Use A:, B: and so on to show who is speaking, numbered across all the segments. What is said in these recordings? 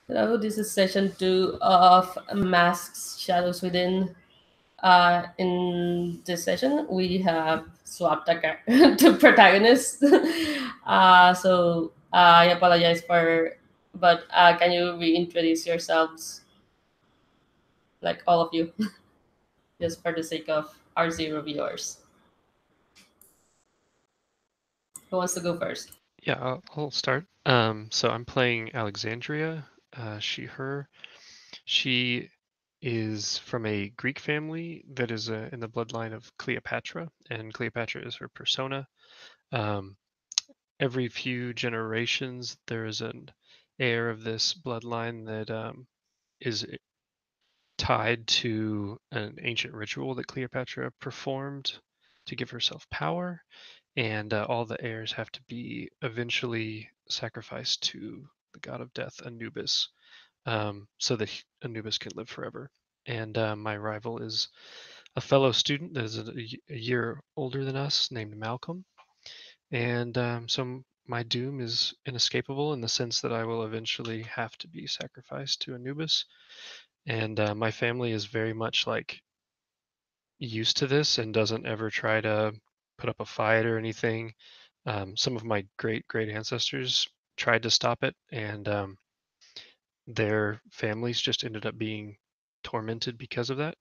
A: Hello, this is session 2 of Masks, Shadows Within. In this session, we have swapped the protagonist. I apologize but can you reintroduce yourselves, like all of you, just for the sake of our zero viewers? Who wants to go first?
B: Yeah, I'll start. So I'm playing Alexandria, she, her. She is from a Greek family that is in the bloodline of Cleopatra, and Cleopatra is her persona. Um, every few generations, there is an heir of this bloodline that is tied to an ancient ritual that Cleopatra performed to give herself power, and all the heirs have to be eventually sacrificed to the god of death, Anubis, so that Anubis can live forever. And my rival is a fellow student that is a year older than us, named Malcolm. And so my doom is inescapable in the sense that I will eventually have to be sacrificed to Anubis. And my family is very much like used to this and doesn't ever try to put up a fight or anything. Some of my great ancestors tried to stop it, and their families just ended up being tormented because of that.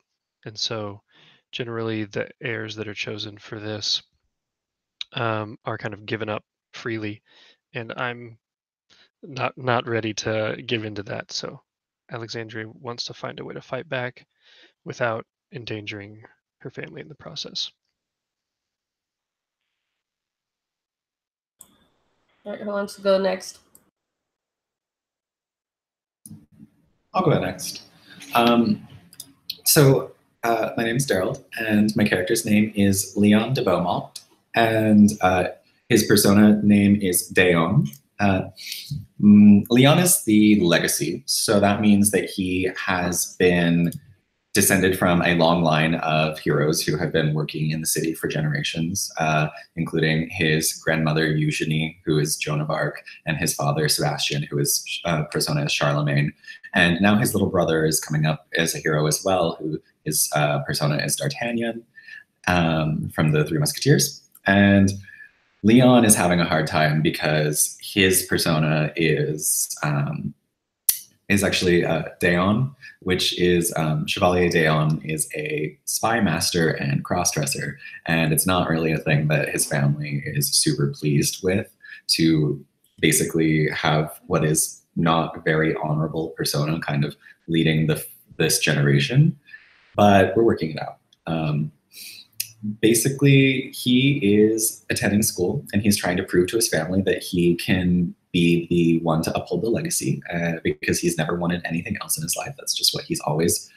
B: And so, generally, the heirs that are chosen for this are kind of given up freely, and I'm not ready to give into that. So, Alexandria wants to find a way to fight back without endangering her family in the process.
A: All right, who wants to go next?
C: I'll go next. My name is Daryl, and my character's name is Leon de Beaumont, and his persona name is Deon. Leon is the legacy, so that means that he has been descended from a long line of heroes who have been working in the city for generations, including his grandmother Eugenie, who is Joan of Arc, and his father Sebastian, who is persona as Charlemagne. And now his little brother is coming up as a hero as well, who his persona is D'Artagnan from the Three Musketeers. And Leon is having a hard time because his persona is actually Deon, which is Chevalier Deon is a spy master and crossdresser, and it's not really a thing that his family is super pleased with, to basically have what is not very honorable persona kind of leading this generation, but we're working it out. Basically, he is attending school and he's trying to prove to his family that he can be the one to uphold the legacy because he's never wanted anything else in his life. That's just what he's always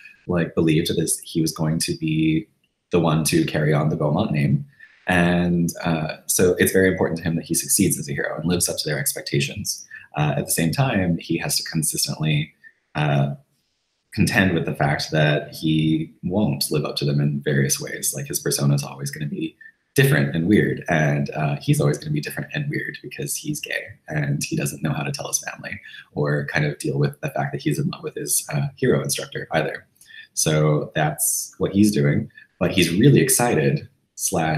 C: believed, that he was going to be the one to carry on the Beaumont name. And so it's very important to him that he succeeds as a hero and lives up to their expectations. At the same time, he has to consistently contend with the fact that he won't live up to them in various ways. Like, his persona is always going to be different and weird, and he's always going to be different and weird because he's gay and he doesn't know how to tell his family or kind of deal with the fact that he's in love with his hero instructor either. So that's what he's doing, but he's really excited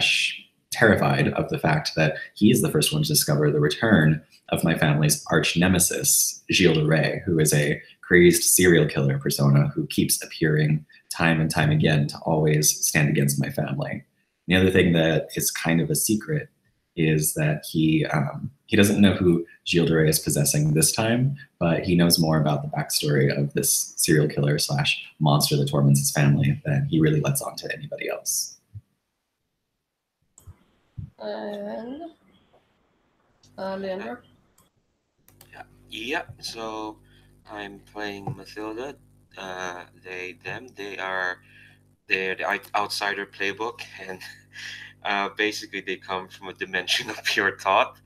C: / terrified of the fact that he is the first one to discover the return of my family's arch nemesis, Gilles de Rais, who is a crazed serial killer persona who keeps appearing time and time again to always stand against my family. The other thing that is kind of a secret is that he doesn't know who Gilles de Rais is possessing this time, but he knows more about the backstory of this serial killer / monster that torments his family than he really lets on to anybody else.
A: And Leandro?
D: Yeah, so I'm playing Mathilda. Them. They're the outsider playbook, and basically they come from a dimension of pure thought.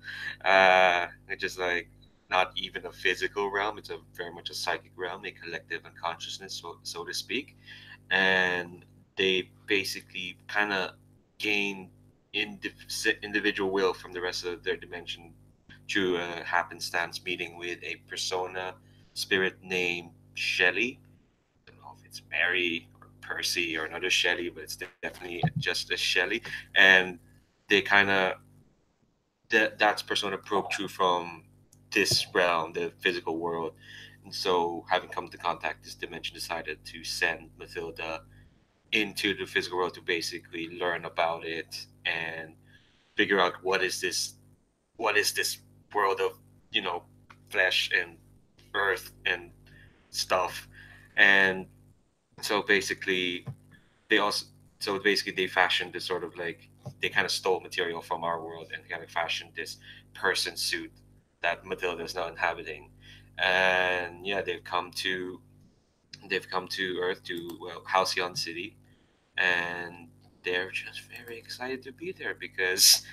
D: It's just like not even a physical realm. It's a very much a psychic realm, a collective unconsciousness, so to speak. And they basically kind of gain individual will from the rest of their dimension through a happenstance meeting with a persona spirit named Shelley. I don't know if it's Mary or Percy or another Shelley, but it's definitely just a Shelley. And they kind of that's persona broke through from this realm, the physical world. And so, having come to contact this dimension, decided to send Mathilda into the physical world to basically learn about it and figure out what is this world of you know flesh and earth and stuff. And so basically they also so basically they fashioned this sort of like they kind of stole material from our world and kind of fashioned this person suit that Matilda is now inhabiting. And yeah, they've come to Earth, to Halcyon City, and they're just very excited to be there because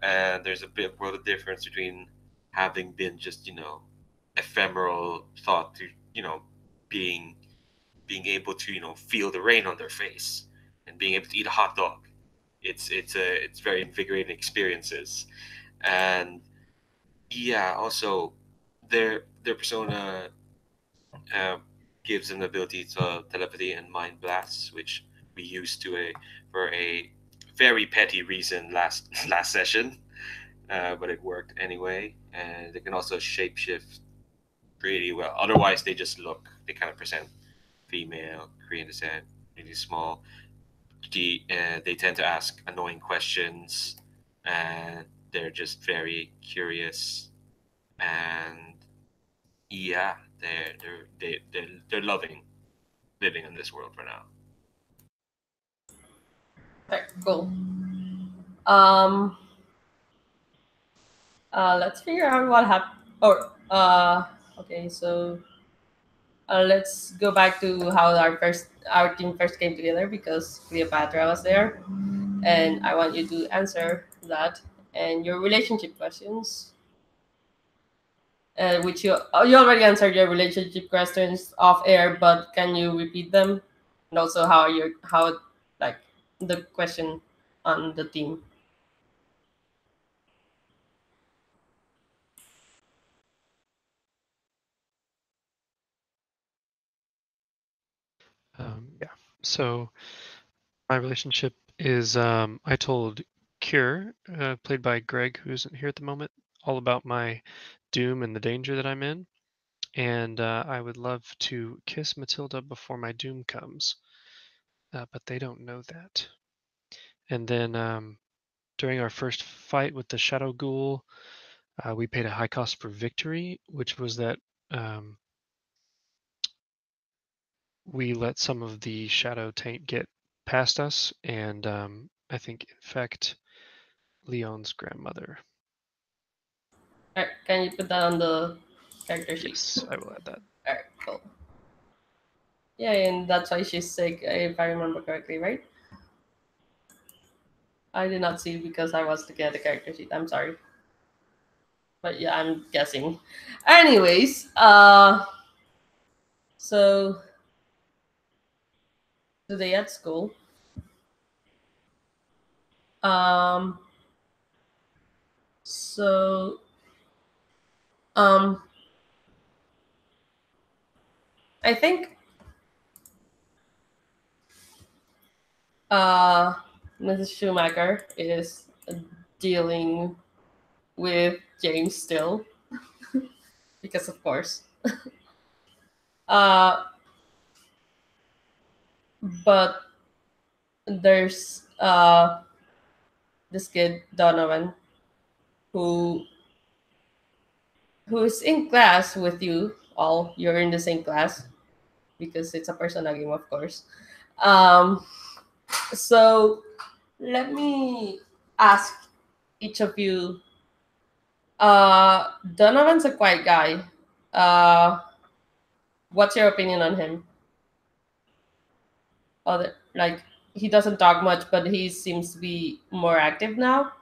D: there's a big world of difference between having been just ephemeral thought to being being able to feel the rain on their face and being able to eat a hot dog. It's very invigorating experiences. And yeah, also their persona uh, gives an ability to telepathy and mind blasts, which we used for a very petty reason last session, but it worked anyway. And they can also shapeshift pretty well. Otherwise, they kind of present female, Korean descent, really small. They tend to ask annoying questions, and they're just very curious. And yeah, they're loving living in this world for now.
A: Okay, cool. Um, let's figure out what happened. Okay, so let's go back to how our team first came together because Cleopatra was there, and I want you to answer that and your relationship questions. Which you already answered your relationship questions off air, but can you repeat them? And also how like the question on the team.
B: Yeah. So my relationship is I told Cure, played by Greg, who isn't here at the moment, all about my doom and the danger that I'm in. And I would love to kiss Matilda before my doom comes, but they don't know that. And then during our first fight with the Shadow Ghoul, we paid a high cost for victory, which was that um, we let some of the shadow taint get past us and I think infect Leon's grandmother.
A: Can you put that on the character sheet?
B: Yes, I will add that.
A: Alright, cool. Yeah, and that's why she's sick, if I remember correctly, right? I did not see because I was looking at the character sheet. I'm sorry. But yeah, I'm guessing. Anyways, so today at school, um, so um, I think uh, Mrs. Schumacher is dealing with James still because of course. Uh, but there's this kid Donovan who who's in class with you all. You're in the same class because it's a personal game, of course. Um, so let me ask each of you. Donovan's a quiet guy. Uh, what's your opinion on him? Other like he doesn't talk much, but he seems to be more active now,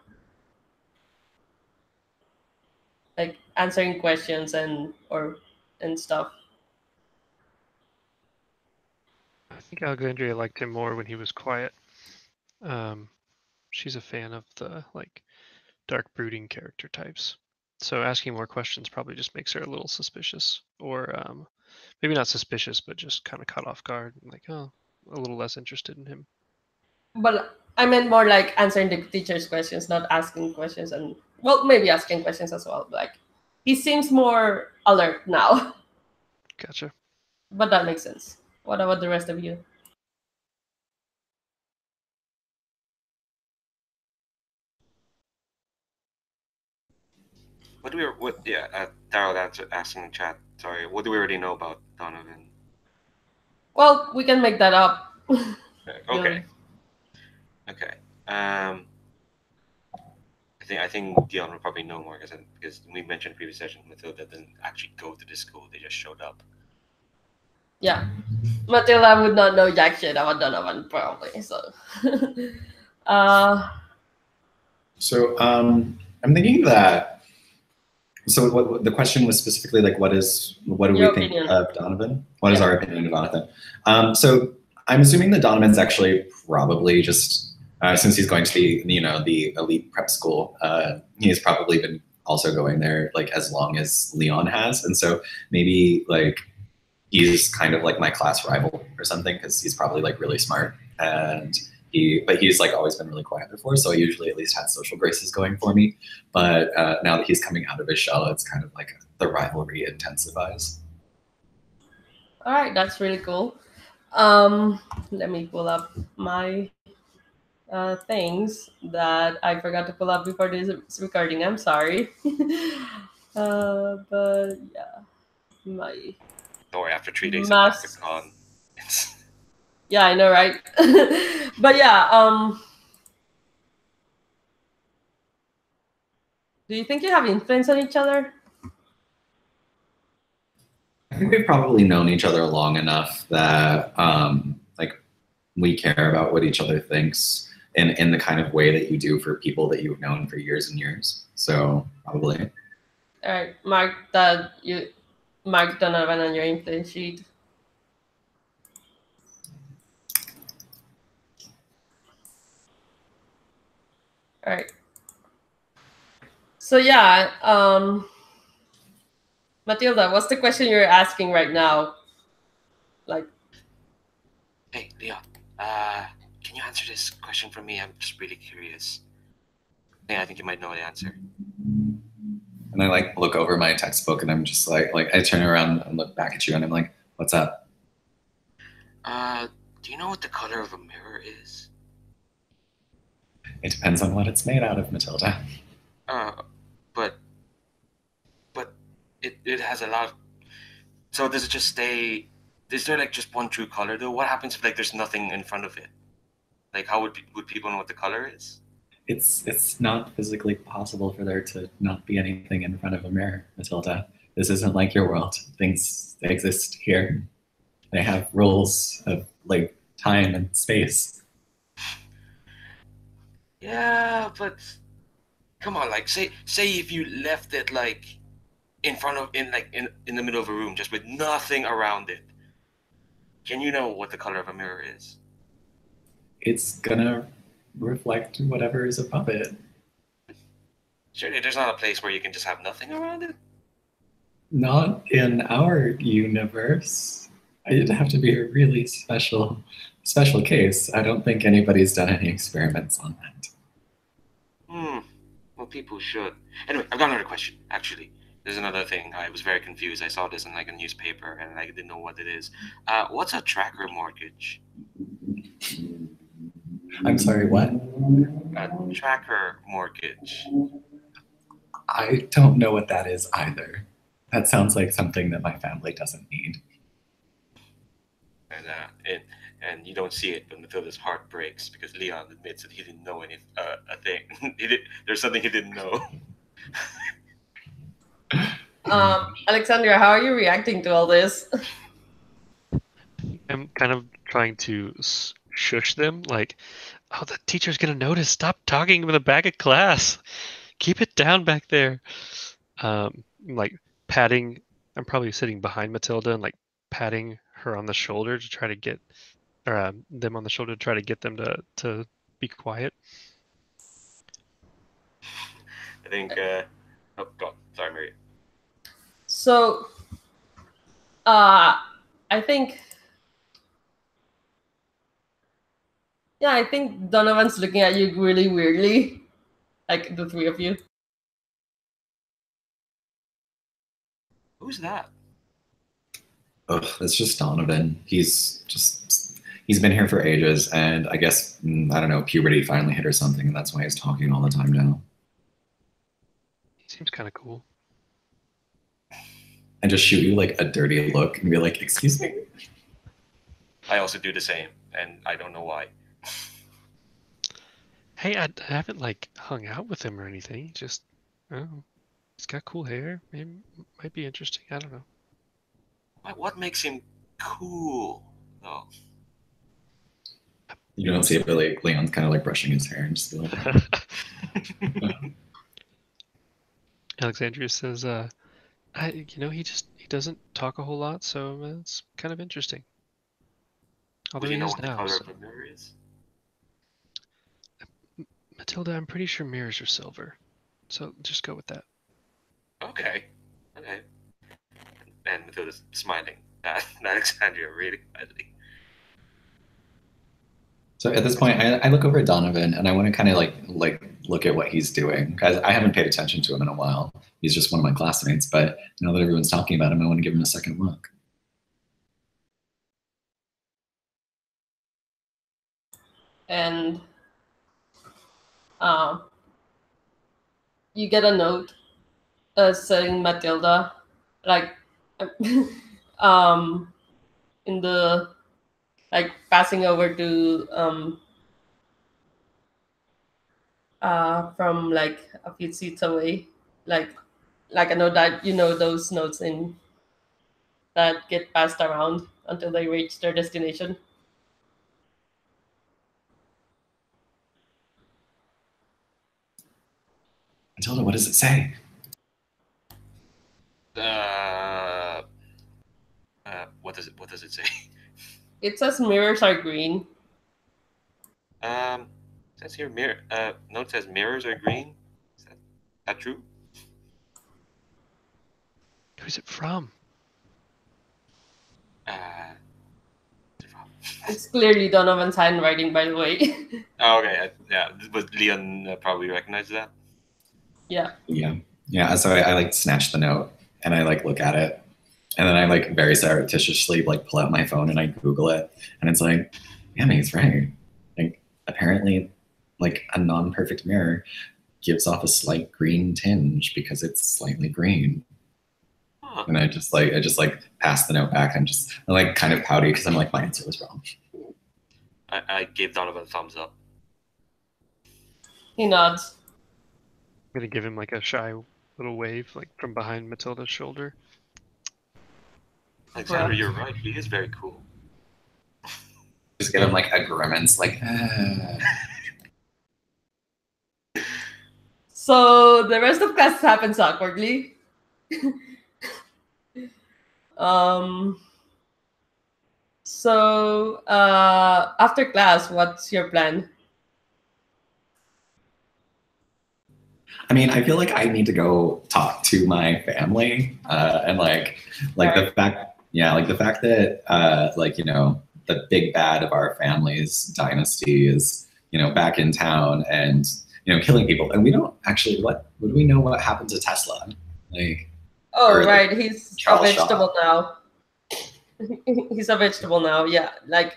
A: like answering questions and stuff.
B: I think Alexandria liked him more when he was quiet. She's a fan of the like dark brooding character types. So asking more questions probably just makes her a little suspicious, or maybe not suspicious, but just kind of caught off guard, and like, oh, a little less interested in him.
A: But I meant more like answering the teacher's questions, not asking questions, and well, maybe asking questions as well. Like he seems more alert now,
B: Gotcha.
A: but that makes sense. What about the rest of you?
D: What do we? What? Yeah, Daryl, that's asking in chat. Sorry, what do we already know about Donovan?
A: Well, we can make that up.
D: Okay. Okay. I think Dion will probably know more because we mentioned in previous session Matilda didn't actually go to this school; they just showed up.
A: Yeah, Matilda would not know jack shit about Donovan probably. So, uh,
C: So I'm thinking that. So what the question was specifically like, what do we
A: your
C: think
A: opinion.
C: of Donovan? What is our opinion of Donovan? So I'm assuming that Donovan's actually probably just since he's going to the elite prep school, he's probably been also going there like as long as Leon has, and so maybe like he's kind of like my class rival or something because he's probably like really smart and he's like always been really quiet before, so I usually at least had social graces going for me. But now that he's coming out of his shell, it's kind of like the rivalry intensifies.
A: All right, that's really cool. Let me pull up my things that I forgot to pull up before this recording. I'm sorry. But yeah, my
D: Or after 3 days at
A: mass.
D: DrCon.
A: Yeah, I know, right? But yeah, do you think you have influence on each other?
C: I think we've probably known each other long enough that like we care about what each other thinks in the kind of way that you do for people that you've known for years and years. So probably.
A: All right, mark Donovan on your influence sheet. All right. So yeah, Matilda, what's the question you're asking right now? Like,
D: Hey, Leon. Can you answer this question for me? I'm just really curious. Yeah, I think you might know the answer.
C: And I like look over my textbook and I'm just like I turn around and look back at you and I'm like, what's up?
D: Do you know what the color of a mirror is?
C: It depends on what it's made out of, Matilda.
D: But it has a lot of. So does it just stay? Is there like just one true color though? What happens if like there's nothing in front of it? Like how would people know what the color is?
C: It's not physically possible for there to not be anything in front of a mirror, Matilda. This isn't like your world. Things exist here. They have rules of like time and space.
D: Yeah, but come on, like say if you left it like in front of in the middle of a room just with nothing around it, can you know what the color of a mirror is?
C: It's gonna reflect whatever is above it.
D: Surely there's not a place where you can just have nothing around it.
C: Not in our universe. It'd have to be a really special case. I don't think anybody's done any experiments on that.
D: Well, people should. Anyway, I've got another question. Actually, there's another thing. I was very confused. I saw this in like a newspaper, and I didn't know what it is. What's a tracker mortgage?
C: I'm sorry, what?
D: A tracker mortgage.
C: I don't know what that is either. That sounds like something that my family doesn't need.
D: And you don't see it, but Matilda's heart breaks because Leon admits that he didn't know any a thing. There's something he didn't know.
A: Alexandra, how are you reacting to all this?
B: I'm kind of trying to shush them, like, oh, the teacher's gonna notice. Stop talking in the back of class. Keep it down back there. Like patting. I'm probably sitting behind Matilda and like patting her on the shoulder to try to get, or them on the shoulder to try to get them to be quiet.
D: I think. Oh God. Sorry, Maria.
A: So, I think, yeah, I think Donovan's looking at you really weirdly, like the three of you.
D: Who's that?
C: Ugh, it's just Donovan. He's been here for ages, and I guess I don't know, puberty finally hit or something, and that's why he's talking all the time now.
B: He seems kind of cool.
C: And just shoot you like a dirty look and be like, "Excuse me."
D: I also do the same, and I don't know why.
B: Hey, I haven't like hung out with him or anything. Just, oh, he's got cool hair. Maybe might be interesting. I don't know.
D: What makes him cool, though?
C: You don't see it, but like Leon's kind of like brushing his hair and just be like,
B: Alexandria says, he doesn't talk a whole lot, so it's kind of interesting. Although
D: Would you
B: he
D: know
B: is
D: what the
B: now.
D: color
B: So.
D: of the mirror is?
B: Matilda, I'm pretty sure mirrors are silver, so just go with that.
D: Okay. And Matilda's smiling at Alexandria really badly.
C: So at this point, I look over at Donovan and I want to kind of like look at what he's doing, because I haven't paid attention to him in a while. He's just one of my classmates, but now that everyone's talking about him, I want to give him a second look.
A: And you get a note saying Matilda, like in the like passing over to from like a few seats away, like a note that those notes in that get passed around until they reach their destination.
C: Matilda, what does it say?
D: What does it say?
A: It says mirrors are green.
D: It says here note says mirrors are green. Is that true?
B: Who's it from?
A: It's clearly Donovan's handwriting, by the way.
D: Oh, okay. Yeah, but Leon probably recognized that.
A: Yeah.
C: Yeah. So I like snatch the note and I like look at it, and then I like very surreptitiously like pull out my phone and I Google it, and it's like, yeah, he's right. Like apparently, like a non-perfect mirror gives off a slight green tinge because it's slightly green.
D: Huh.
C: And I just pass the note back. I'm like kind of pouty because I'm like, my answer was wrong.
D: I gave Donovan a thumbs up.
A: He nods.
B: I'm gonna give him like a shy little wave, like from behind Matilda's shoulder.
D: Alexander, you're right. He is very cool.
C: Just give him like a grimace, like.
A: So the rest of class happens awkwardly. So after class, what's your plan?
C: I mean, I feel like I need to go talk to my family, and like
A: Right.
C: the fact that the big bad of our family's dynasty is back in town and killing people, and we don't actually what do we know what happened to Tesla? Like,
A: Oh,
C: or, like,
A: right, he's a
C: Charles Shaw.
A: vegetable now. He's a vegetable now. Yeah, like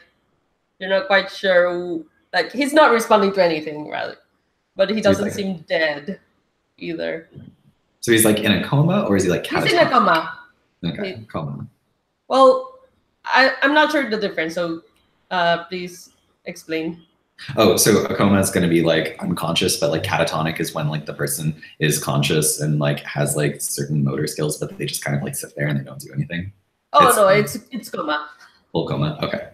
A: you're not quite sure. Like he's not responding to anything, rather, but he
C: So he's
A: doesn't
C: like-
A: seem dead either.
C: So he's like in a coma, or is he like
A: He's in a coma.
C: Okay, coma.
A: Well, I'm not sure the difference, so please explain.
C: Oh, so a coma is going to be like unconscious, but like catatonic is when like the person is conscious and like has like certain motor skills, but they just kind of like sit there and they don't do anything.
A: Oh
C: It's-
A: no, it's coma.
C: Full coma. Okay.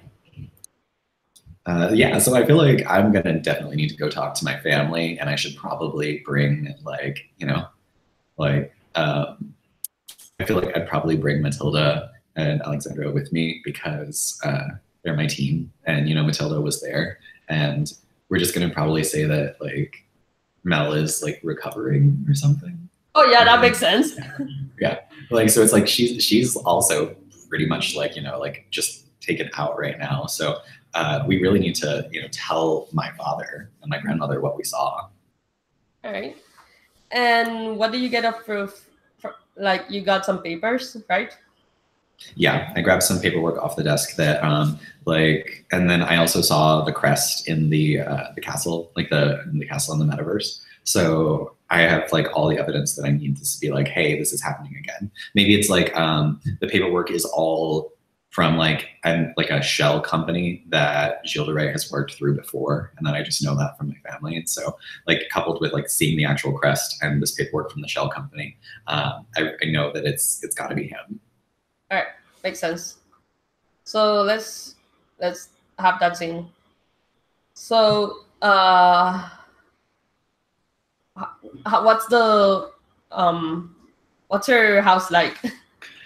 C: Yeah, so I feel like I'm gonna definitely need to go talk to my family, and I should probably bring I feel like I'd probably bring Matilda and Alexandra with me because they're my team, and Matilda was there, and we're just gonna probably say that like Mel is like recovering or something.
A: Oh yeah, that makes sense.
C: Yeah, like so it's like she's also pretty much like like just taken out right now. So we really need to tell my father and my grandmother what we saw.
A: All right. And what do you get of proof? Like you got some papers, right?
C: Yeah, I grabbed some paperwork off the desk that like, and then I also saw the crest in the castle, like in the castle in the metaverse. So I have like all the evidence that I need to be like, hey, this is happening again. Maybe it's like the paperwork is all from like a shell company that Gilles de Rais has worked through before, and then I just know that from my family. And so like coupled with like seeing the actual crest and this paperwork from the shell company, I know that it's got to be him.
A: All right, makes sense. So let's have that scene. So what's the what's your house like?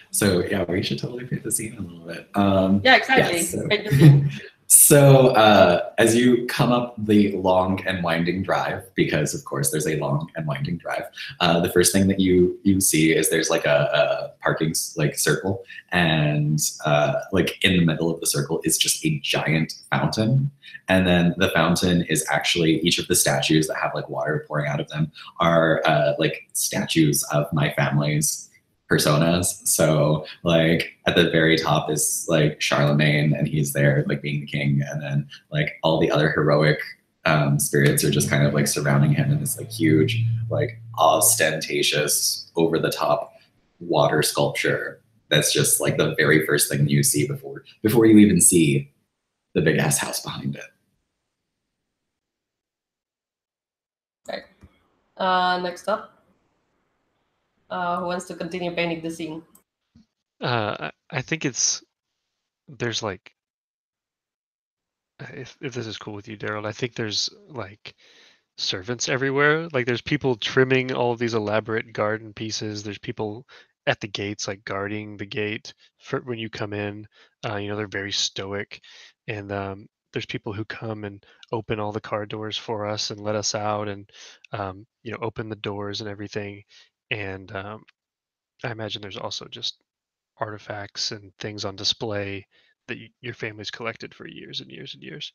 C: So yeah, we should totally paint the scene a little bit.
A: Yeah, exactly.
C: Yeah,
A: Paint the scene.
C: so as you come up the long and winding drive, because of course there's a long and winding drive, the first thing that you see is there's like a parking like circle, and like in the middle of the circle is just a giant fountain. And then the fountain is actually each of the statues that have like water pouring out of them are like statues of my family's personas. So like at the very top is like Charlemagne, and he's there like being the king, and then like all the other heroic spirits are just kind of like surrounding him in this like huge, like ostentatious, over the top water sculpture. That's just like the very first thing you see before you even see the big ass house behind it.
A: Okay. Next up. Who wants to continue painting the scene?
B: I think there's like, if this is cool with you, Daryl, I think there's like servants everywhere. Like there's people trimming all of these elaborate garden pieces. There's people at the gates, like guarding the gate for when you come in. They're very stoic, and there's people who come and open all the car doors for us and let us out, and open the doors and everything. And I imagine there's also just artifacts and things on display that your family's collected for years and years and years.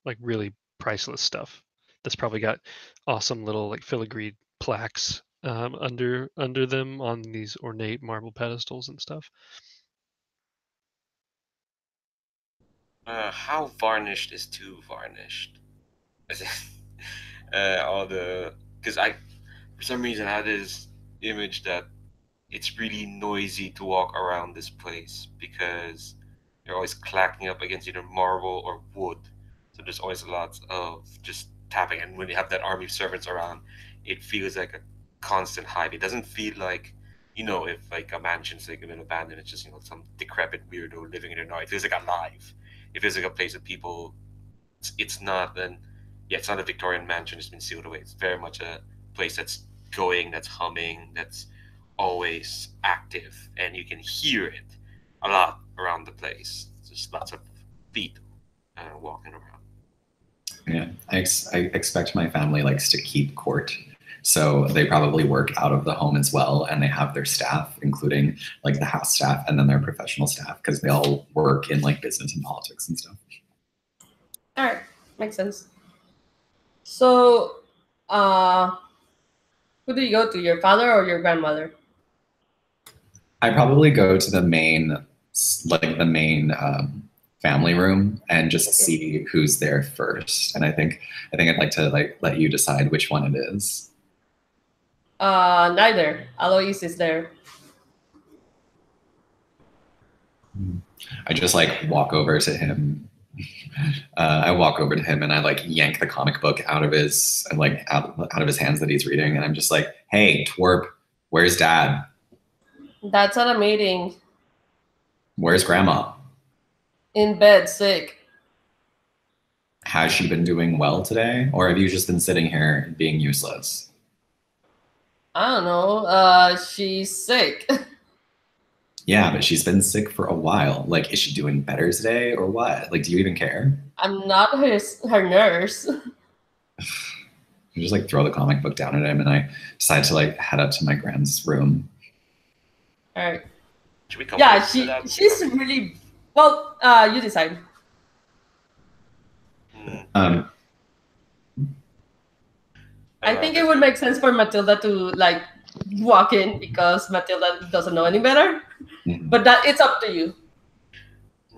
B: Like really priceless stuff that's probably got awesome little like filigreed plaques under them on these ornate marble pedestals and stuff.
D: How varnished is too varnished? As in, all the because I for some reason had this image that it's really noisy to walk around this place because you're always clacking up against either marble or wood. So there's always lots of just tapping. And when you have that army of servants around, it feels like a constant hive. It doesn't feel like, if like a mansion's like been abandoned, it's just, some decrepit weirdo living in it now. It feels like alive. It feels like a place that people, it's not it's not a Victorian mansion that's been sealed away. It's very much a place that's going, that's humming, that's always active, and you can hear it a lot around the place. Just lots of feet walking around.
C: Yeah, I expect my family likes to keep court. So they probably work out of the home as well, and they have their staff, including like the house staff and then their professional staff, because they all work in like business and politics and stuff.
A: All right, makes sense. So, who do you go to, your father or your grandmother?
C: I probably go to the main family room and just see who's there first. And I think I'd like to like let you decide which one it is.
A: Neither. Alois is there.
C: I just like walk over to him. I walk over to him and I like yank the comic book out of his out of his hands that he's reading, and I'm just like, "Hey, twerp, where's Dad?
A: Dad's at a meeting.
C: Where's Grandma?
A: In bed, sick.
C: Has she been doing well today, or have you just been sitting here being useless?"
A: I don't know. She's sick.
C: Yeah, but she's been sick for a while. Like, is she doing better today or what? Like, do you even care?
A: I'm not her nurse.
C: I just like throw the comic book down at him, and I decide to like head up to my grand's room.
A: All right.
D: Should we come
A: Yeah,
D: to that?
A: she's really well. You decide.
C: Um,
A: I think it would make sense for Matilda to like walk in because Matilda doesn't know any better. But that it's up to you.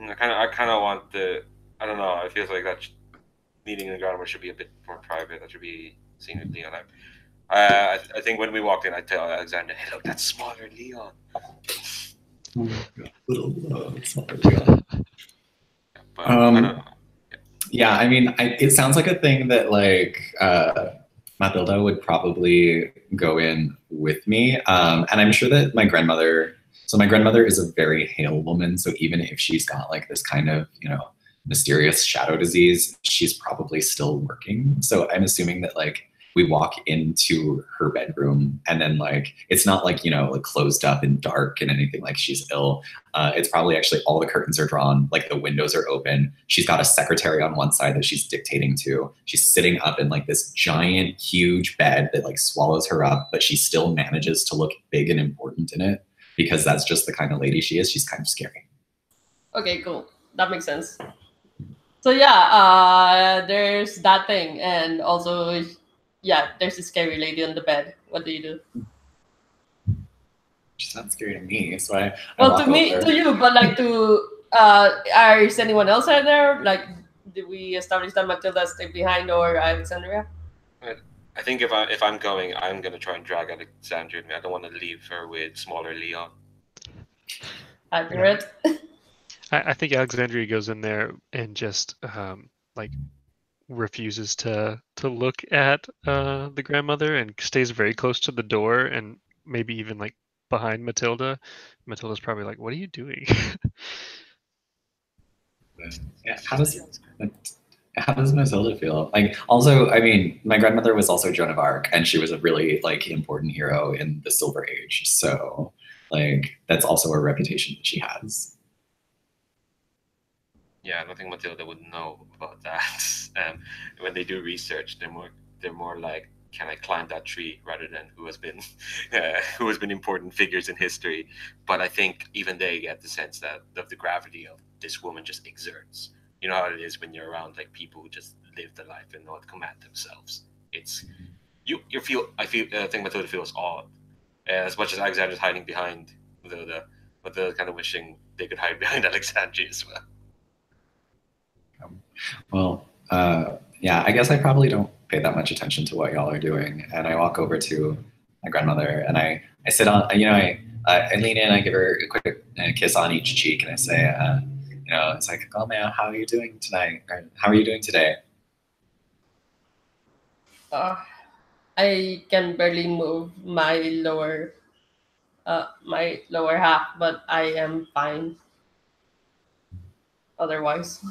D: I kind of want the. I don't know. It feels like that meeting in the garden should be a bit more private. That should be seen with Leon. I think when we walked in, I tell Alexander, "Hey, look, that's smaller Leon."
C: Smaller Leon.
D: But I don't know.
C: Yeah, I mean, it sounds like a thing that like Matilda would probably go in with me, and I'm sure that my grandmother. So my grandmother is a very hale woman, so even if she's got like this kind of mysterious shadow disease, she's probably still working. So I'm assuming that like we walk into her bedroom and then like it's not like like closed up and dark and anything like she's ill. It's probably actually all the curtains are drawn, like the windows are open. She's got a secretary on one side that she's dictating to. She's sitting up in like this giant huge bed that like swallows her up, but she still manages to look big and important in it because that's just the kind of lady she is. She's kind of scary.
A: Okay, cool. That makes sense. So yeah, there's that thing, and also, yeah, there's a scary lady on the bed. What do you do?
C: She's not scary to me, so I
A: well,
C: walk
A: to me,
C: over.
A: to you, but like to is anyone else out there? Like, did we establish that Matilda stayed behind or Alexandria?
D: I think if I'm going, I'm gonna try and drag Alexandria. I don't want to leave her with smaller Leon.
A: Accurate.
B: I think Alexandria goes in there and just like refuses to look at the grandmother and stays very close to the door and maybe even like behind Matilda. Matilda's probably like, "What are you doing?"
C: Yeah, how does Matilda feel? Like, also, I mean, my grandmother was also Joan of Arc, and she was a really like important hero in the Silver Age. So, like, that's also a reputation that she has.
D: Yeah, I don't think Matilda would know about that. When they do research, they're more like, can I climb that tree, rather than who has been important figures in history. But I think even they get the sense that of the gravity of this woman just exerts. You know how it is when you're around like people who just live the life and know how to command themselves. It's I think Matilda feels awed, as much as Alexander's hiding behind the kind of wishing they could hide behind Alexandria as well.
C: Well, yeah, I guess I probably don't pay that much attention to what y'all are doing. And I walk over to my grandmother and I sit on, I lean in, I give her a quick kiss on each cheek and I say, it's like, oh man, how are you doing tonight? Or, how are you doing today?
A: I can barely move my lower half, but I am fine. Otherwise.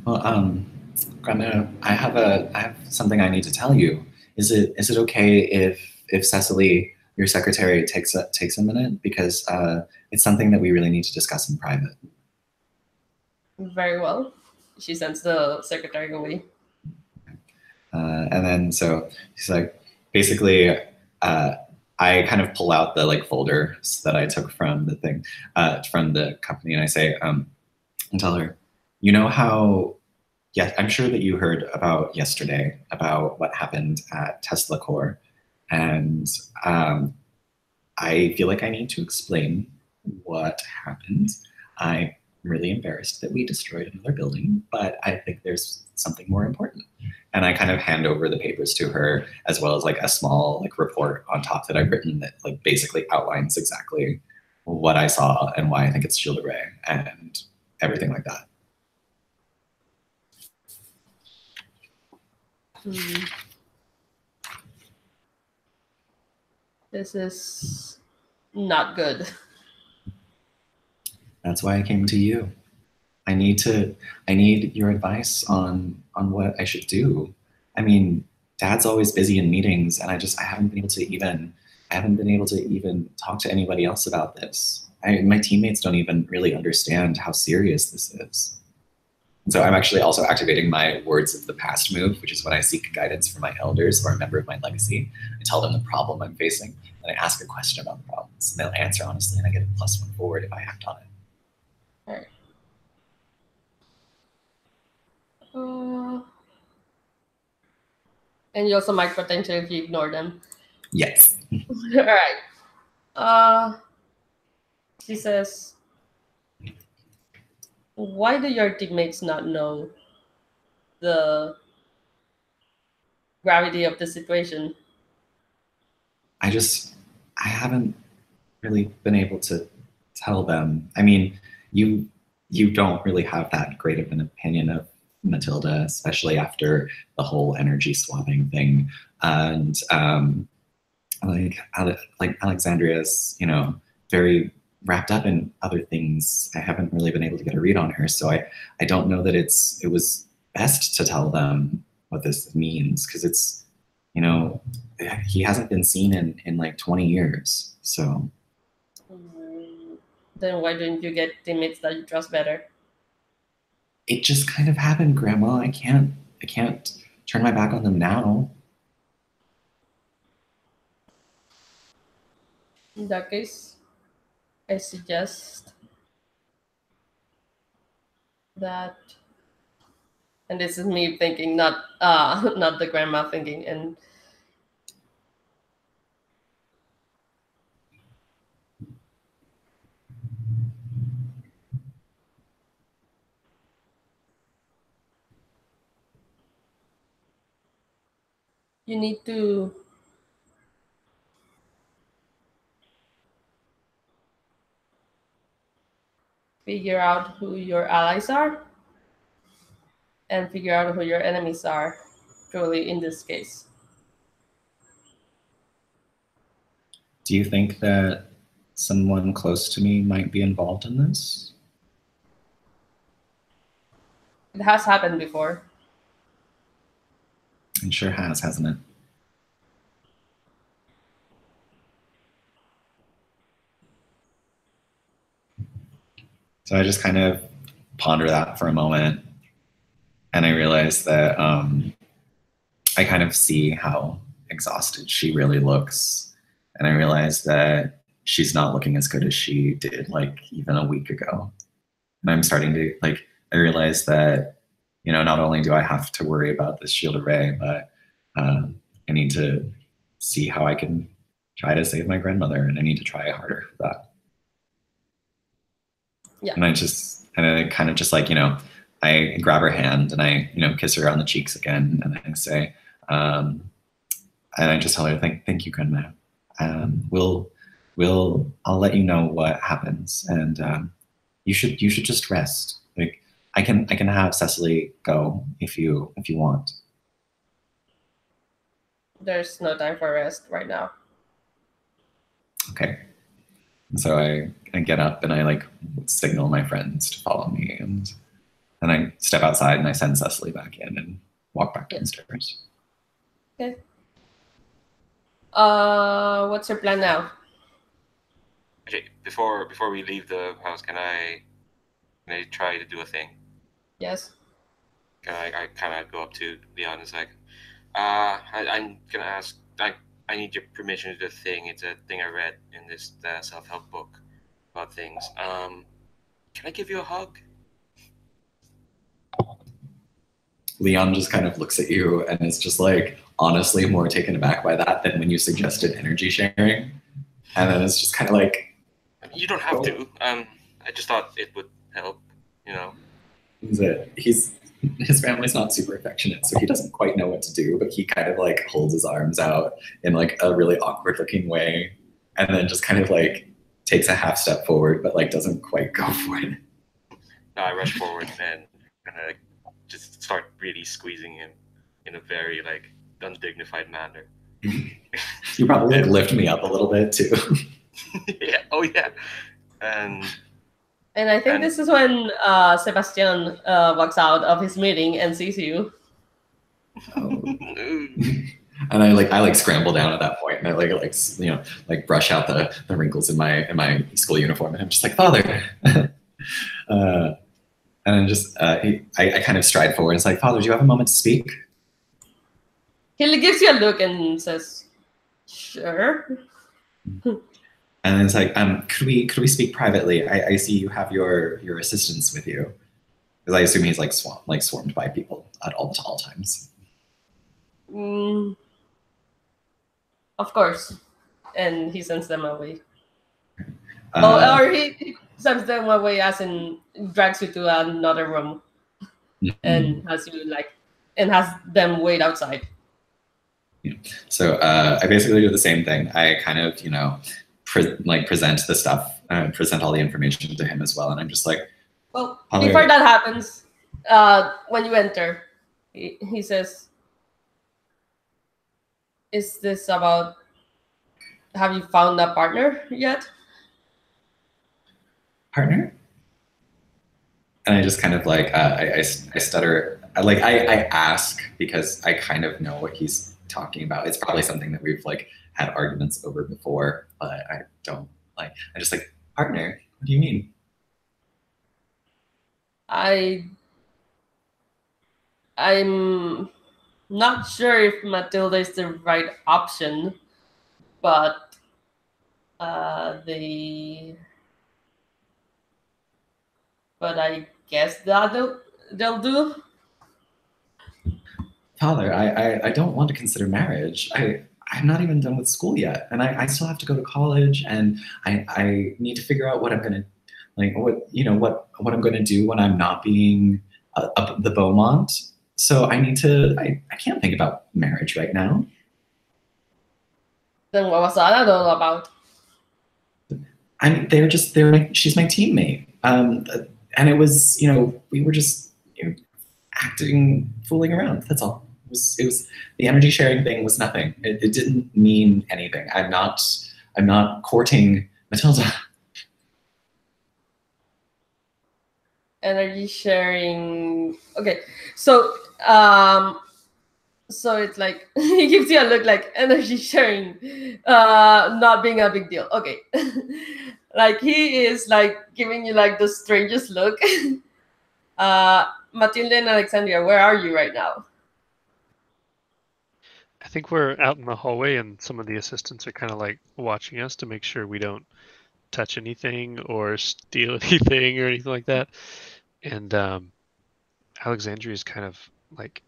C: Well, Grandma, I have something I need to tell you. Is it okay if Cecily, your secretary, takes a minute, because it's something that we really need to discuss in private.
A: Very well. She sends the secretary away.
C: And then so she's like, basically, I kind of pull out the like folders that I took from the thing, from the company, and I say, and tell her, you know how. Yeah, I'm sure that you heard about yesterday about what happened at Tesla Core, and I feel like I need to explain what happened. I'm really embarrassed that we destroyed another building, but I think there's something more important. And I kind of hand over the papers to her, as well as like a small like report on top that I've written that like basically outlines exactly what I saw and why I think it's Gilles de Rais and everything like that.
A: This is not good.
C: That's why I came to you. I need your advice on what I should do. I mean, Dad's always busy in meetings, and I haven't been able to even talk to anybody else about this. My teammates don't even really understand how serious this is. And so I'm actually also activating my Words of the Past move, which is when I seek guidance from my elders or a member of my legacy. I tell them the problem I'm facing, and I ask a question about the problems. And they'll answer honestly, and I get a +1 forward if I act on it.
A: All right. And you also might potentially if you ignore them.
C: Yes.
A: All right. She says, why do your teammates not know the gravity of the situation?
C: I haven't really been able to tell them. I mean, you don't really have that great of an opinion of Matilda, especially after the whole energy swapping thing. And like Alexandria's, very wrapped up in other things. I haven't really been able to get a read on her, so I don't know that it was best to tell them what this means, because it's, he hasn't been seen in like 20 years. So
A: then why don't you get teammates that you trust better?
C: It just kind of happened, Grandma. I can't turn my back on them now.
A: In that case, I suggest that, and this is me thinking, not not the grandma thinking, and you need to figure out who your allies are and figure out who your enemies are, truly, in this case.
C: Do you think that someone close to me might be involved in this?
A: It has happened before.
C: It sure has, hasn't it? So I just kind of ponder that for a moment, and I realize that I kind of see how exhausted she really looks, and I realize that she's not looking as good as she did like even a week ago. And I'm starting to I realize that, not only do I have to worry about this shield array, but I need to see how I can try to save my grandmother, and I need to try harder for that.
A: Yeah.
C: And I kind of just I grab her hand and I, kiss her on the cheeks again, and I say, and I just tell her, thank you, Grandma. I'll let you know what happens, and you should just rest. I can have Cecily go if you want.
A: There's no time for rest right now.
C: Okay. So I get up and I signal my friends to follow me, and then I step outside and I send Cecily back in and walk back downstairs.
A: Okay. What's your plan now?
D: Okay, before we leave the house, can I try to do a thing?
A: Yes.
D: Can I kind of go up to Leon and say, I'm gonna ask. I need your permission to do a thing. It's a thing I read in this self-help book about things. Can I give you a hug?
C: Leon just kind of looks at you and is just honestly more taken aback by that than when you suggested energy sharing. And then it's just kind of
D: you don't have to. I just thought it would help,
C: His family's not super affectionate, so he doesn't quite know what to do, but he kind of holds his arms out in a really awkward looking way, and then just kind of takes a half step forward, but doesn't quite go for it.
D: No, I rush forward and just start really squeezing him in a very undignified manner.
C: You probably lift me up a little bit too.
D: Yeah. Oh yeah.
A: And I think this is when Sebastian walks out of his meeting and sees you.
C: Oh. And I scramble down at that point, and I brush out the wrinkles in my school uniform, and I'm just Father. And then just I kind of stride forward. It's like, Father, do you have a moment to speak?
A: He gives you a look and says, "Sure."
C: And then it's like, could we speak privately? I see you have your assistants with you, because I assume he's like swarmed by people at all times.
A: Mm, of course. And he sends them away. Or he sends them away as in drags you to another room and has them wait outside.
C: So I basically do the same thing. I kind of, present the stuff, present all the information to him as well. And I'm just like,
A: well, before that happens, when you enter, he says, "Is this about, have you found a partner yet?"
C: Partner? And I just kind of like, I stutter. I ask because I kind of know what he's talking about. It's probably something that we've like had arguments over before, but I don't like, I just like, partner, what do you mean?
A: I'm not sure if Matilda is the right option, but but I guess they'll do.
C: Father, I don't want to consider marriage. I'm not even done with school yet, and I still have to go to college, and I need to figure out what I'm gonna what I'm gonna do when I'm not being the Beaumont. So I can't think about marriage right now.
A: Then what was that all about?
C: I mean, she's my teammate, and it was we were just fooling around. That's all. It was the energy sharing thing was nothing. It didn't mean anything. I'm not courting Matilda.
A: Energy sharing. Okay, so it's like he gives you a look like energy sharing, not being a big deal. Okay, like he is like giving you like the strangest look. Matilda and Alexandria, where are you right now?
B: I think we're out in the hallway, and some of the assistants are kind of like watching us to make sure we don't touch anything or steal anything or anything like that. And Alexandria is kind of like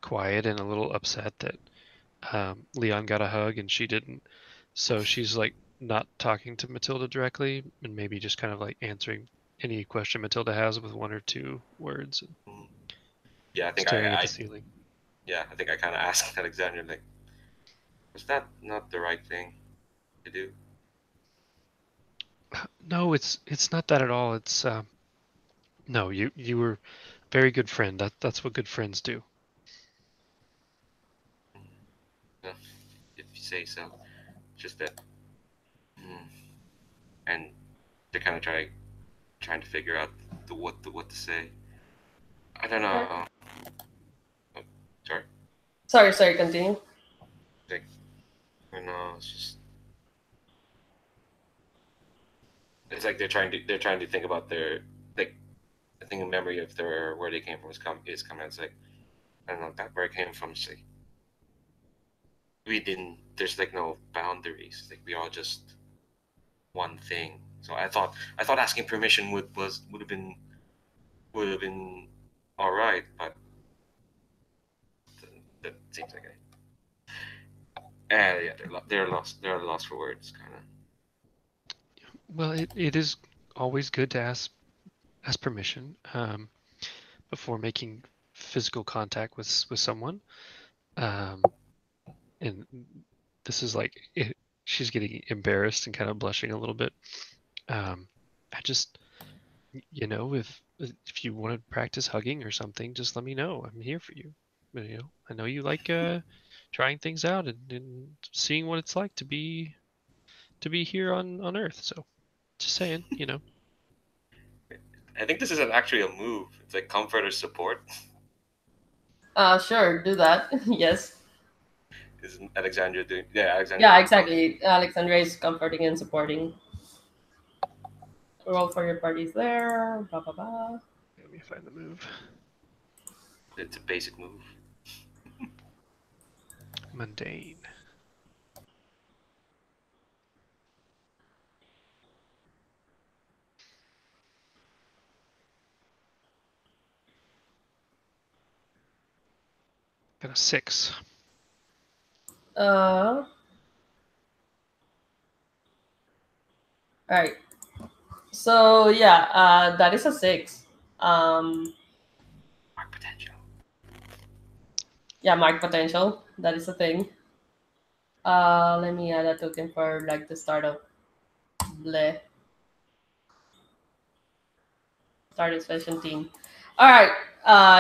B: quiet and a little upset that Leon got a hug and she didn't. So she's like not talking to Matilda directly, and maybe just kind of like answering any question Matilda has with one or two words.
D: Yeah, I think
B: staring at the ceiling.
D: Yeah, I think I kind of asked Alexandria, like, was that not the right thing to do?
B: No, it's not that at all. It's no, you were a very good friend. That's what good friends do.
D: If you say so. Just that, and they're kind of trying to figure out what to say. I don't know. Oh, sorry.
A: Sorry. Continue.
D: Like, I don't know. It's like they're trying to think about their, like, I think a memory of where they came from is coming. It's like, I don't know, that where it came from. It's like there's like no boundaries. Like we all just one thing. So I thought asking permission would have been all right, but that seems like yeah, they're lost for words, kind of.
B: Well, it is always good to ask permission before making physical contact with someone. And this is like she's getting embarrassed and kind of blushing a little bit. I just, if you want to practice hugging or something, just let me know. I'm here for you. I know you like trying things out and seeing what it's like to be here on Earth. So, just saying,
D: I think this isn't actually a move. It's like comfort or support.
A: Sure, do that. Yes.
D: Is Alexandria doing? Yeah, Alexandria.
A: Yeah, exactly. Alexandria is comforting and supporting. Roll for your parties there. Blah blah blah.
B: me find the move.
D: It's a basic move.
B: Mundane. Got a 6.
A: All right. So yeah, that is a 6.
D: Mark potential.
A: Yeah, mark potential. That is a thing. Let me add a token for like the start of bleh. Start session team. All right.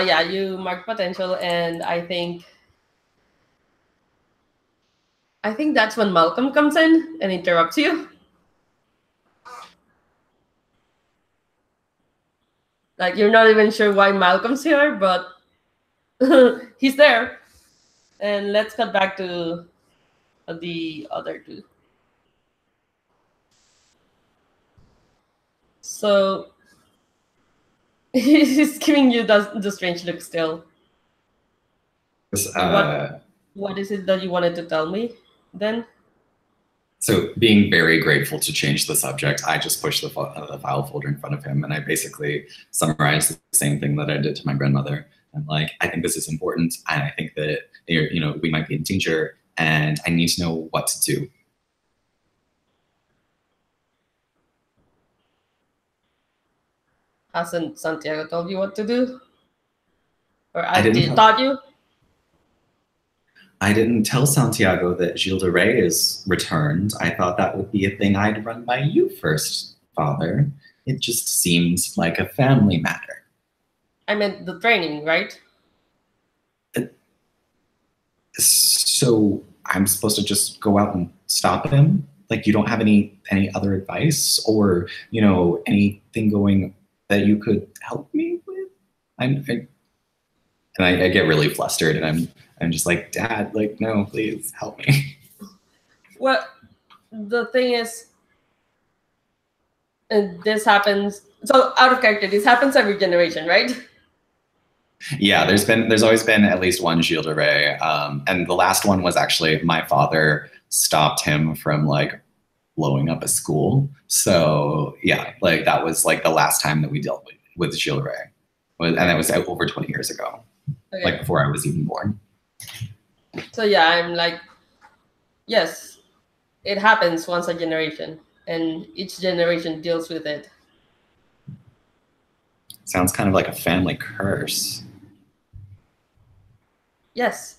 A: Yeah, you mark potential, and I think that's when Malcolm comes in and interrupts you. Like you're not even sure why Malcolm's here, but he's there. And let's cut back to the other two. So he's giving you the strange look still. What is it that you wanted to tell me then?
C: So being very grateful to change the subject, I just pushed the file folder in front of him, and I basically summarized the same thing that I did to my grandmother. And like, I think this is important, and I think that we might be in danger, and I need to know what to do.
A: Hasn't Santiago told you what to do? Or
C: taught
A: you?
C: I didn't tell Santiago that Gilles de Rais is returned. I thought that would be a thing I'd run by you first, Father. It just seems like a family matter.
A: I meant the training, right?
C: So I'm supposed to just go out and stop him? Like, you don't have any other advice or, anything going that you could help me with? I get really flustered, and I'm just like, Dad, like, no, please help me.
A: Well, the thing is, and this happens. So out of character, this happens every generation, right?
C: Yeah, there's always been at least one Gilles de Rais, and the last one was actually my father stopped him from like blowing up a school. So yeah, like that was like the last time that we dealt with Gilles de Rais, and that was over 20 years ago, okay. Like before I was even born.
A: So yeah, I'm like, yes, it happens once a generation, and each generation deals with it.
C: Sounds kind of like a family curse.
A: Yes.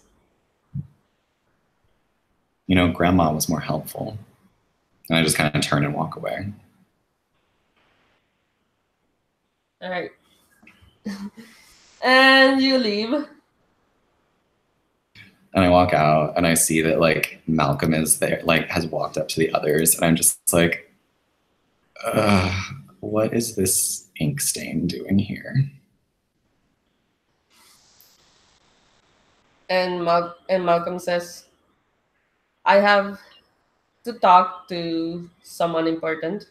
C: Grandma was more helpful. And I just kind of turn and walk away.
A: All right. And you leave.
C: And I walk out and I see that like Malcolm is there, like has walked up to the others. And I'm just like, what is this ink stain doing here?
A: And Malcolm says, I have to talk to someone important.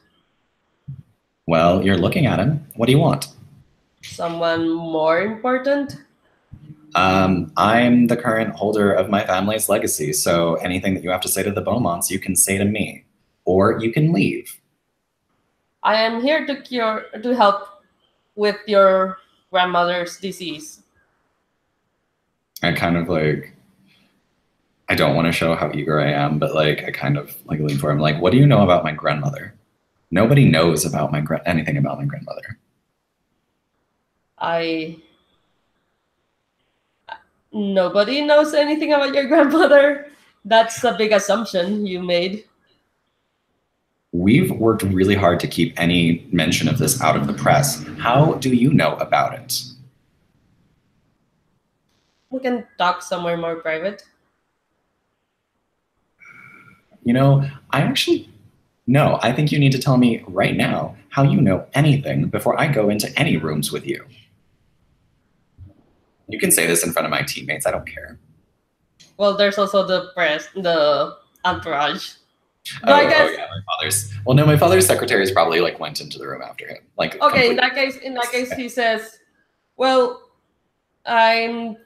C: Well, you're looking at him. What do you want?
A: Someone more important?
C: I'm the current holder of my family's legacy, so anything that you have to say to the Beaumonts, you can say to me, or you can leave.
A: I am here to help with your grandmother's disease.
C: I kind of like, I don't want to show how eager I am, but like I kind of like lean for him. Like, what do you know about my grandmother? Nobody knows about anything about my grandmother.
A: Nobody knows anything about your grandmother? That's a big assumption you made.
C: We've worked really hard to keep any mention of this out of the press. How do you know about it?
A: We can talk somewhere more private.
C: I think you need to tell me right now how you know anything before I go into any rooms with you. You can say this in front of my teammates. I don't care.
A: Well, there's also the press, the entourage.
C: Yeah, my father's secretaries probably like went into the room after him. Like,
A: okay, in that case, he says, Well, I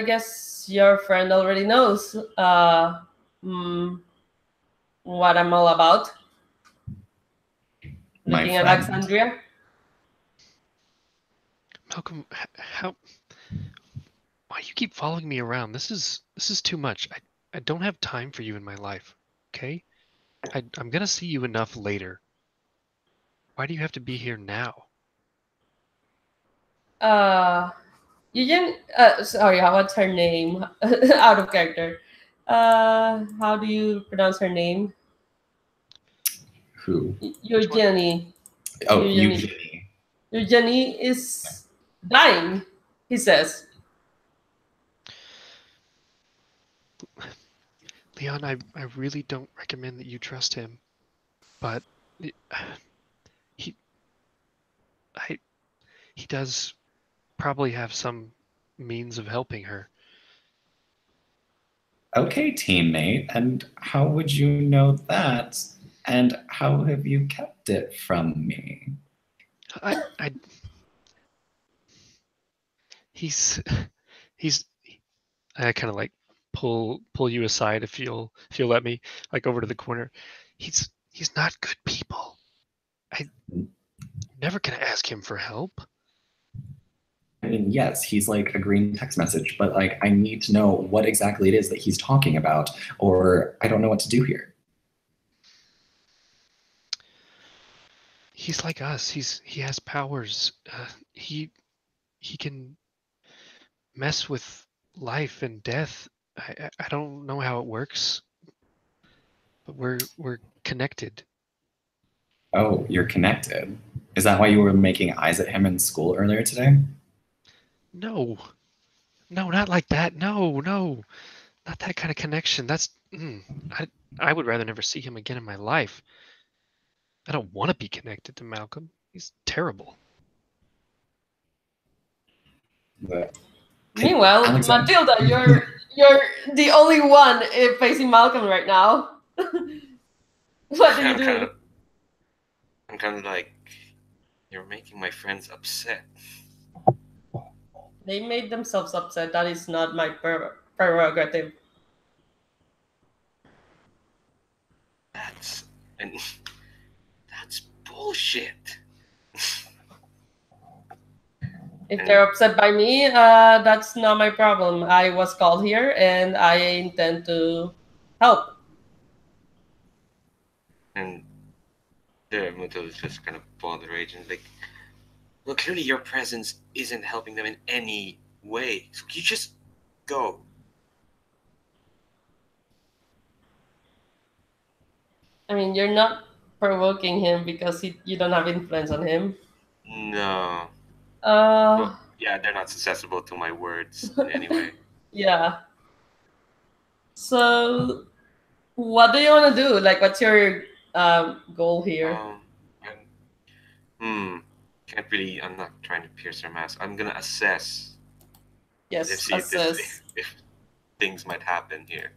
A: guess your friend already knows mm, what I'm all about.
C: My
A: Looking at
C: friend.
A: Alexandria.
B: Malcolm, how? Why you keep following me around? This is too much. I don't have time for you in my life. Okay? I'm gonna see you enough later. Why do you have to be here now?
A: Uh, Eugene. Sorry, what's her name? Out of character. How do you pronounce her name?
C: Who?
B: Which one?
A: Eugenie.
C: Oh,
A: Eugenie.
C: Eugenie.
A: Eugenie is dying. He says.
B: Leon, I really don't recommend that you trust him, but he I he does probably have some means of helping her.
C: Okay, teammate. And how would you know that? And how have you kept it from me?
B: I he's he's I kind of like pull you aside if you'll let me, like, over to the corner. He's not good people. I'm never gonna ask him for help.
C: I mean, yes, he's like a green text message, but like I need to know what exactly it is that he's talking about, or I don't know what to do here.
B: He's like us. He has powers. He can mess with life and death. I don't know how it works, but we're connected.
C: Oh, you're connected. Is that why you were making eyes at him in school earlier today?
B: No, no, not like that. No, no, not that kind of connection. That's I would rather never see him again in my life. I don't want to be connected to Malcolm. He's terrible.
C: But
A: Meanwhile,
C: Alexander,
A: Matilda, you're the only one facing Malcolm right now. What do you
D: I'm kind
A: do?
D: of, I'm kind of like, you're making my friends upset.
A: They made themselves upset. That is not my prerogative.
D: That's and that's bullshit.
A: If
D: And
A: they're upset by me, that's not my problem. I was called here and I intend to help.
D: and the Muto is just kind of pulling the rage and like, well, clearly your presence isn't helping them in any way. So you just go.
A: I mean, you're not provoking him because you don't have influence on him.
D: No.
A: Uh,
D: Well, yeah, they're not susceptible to my words in any way.
A: yeah. So, what do you want to do? Like, what's your goal here?
D: And, can't really. I'm not trying to pierce their mask. I'm gonna assess if
A: Yes,
D: see if this
A: assess.
D: if things might happen here.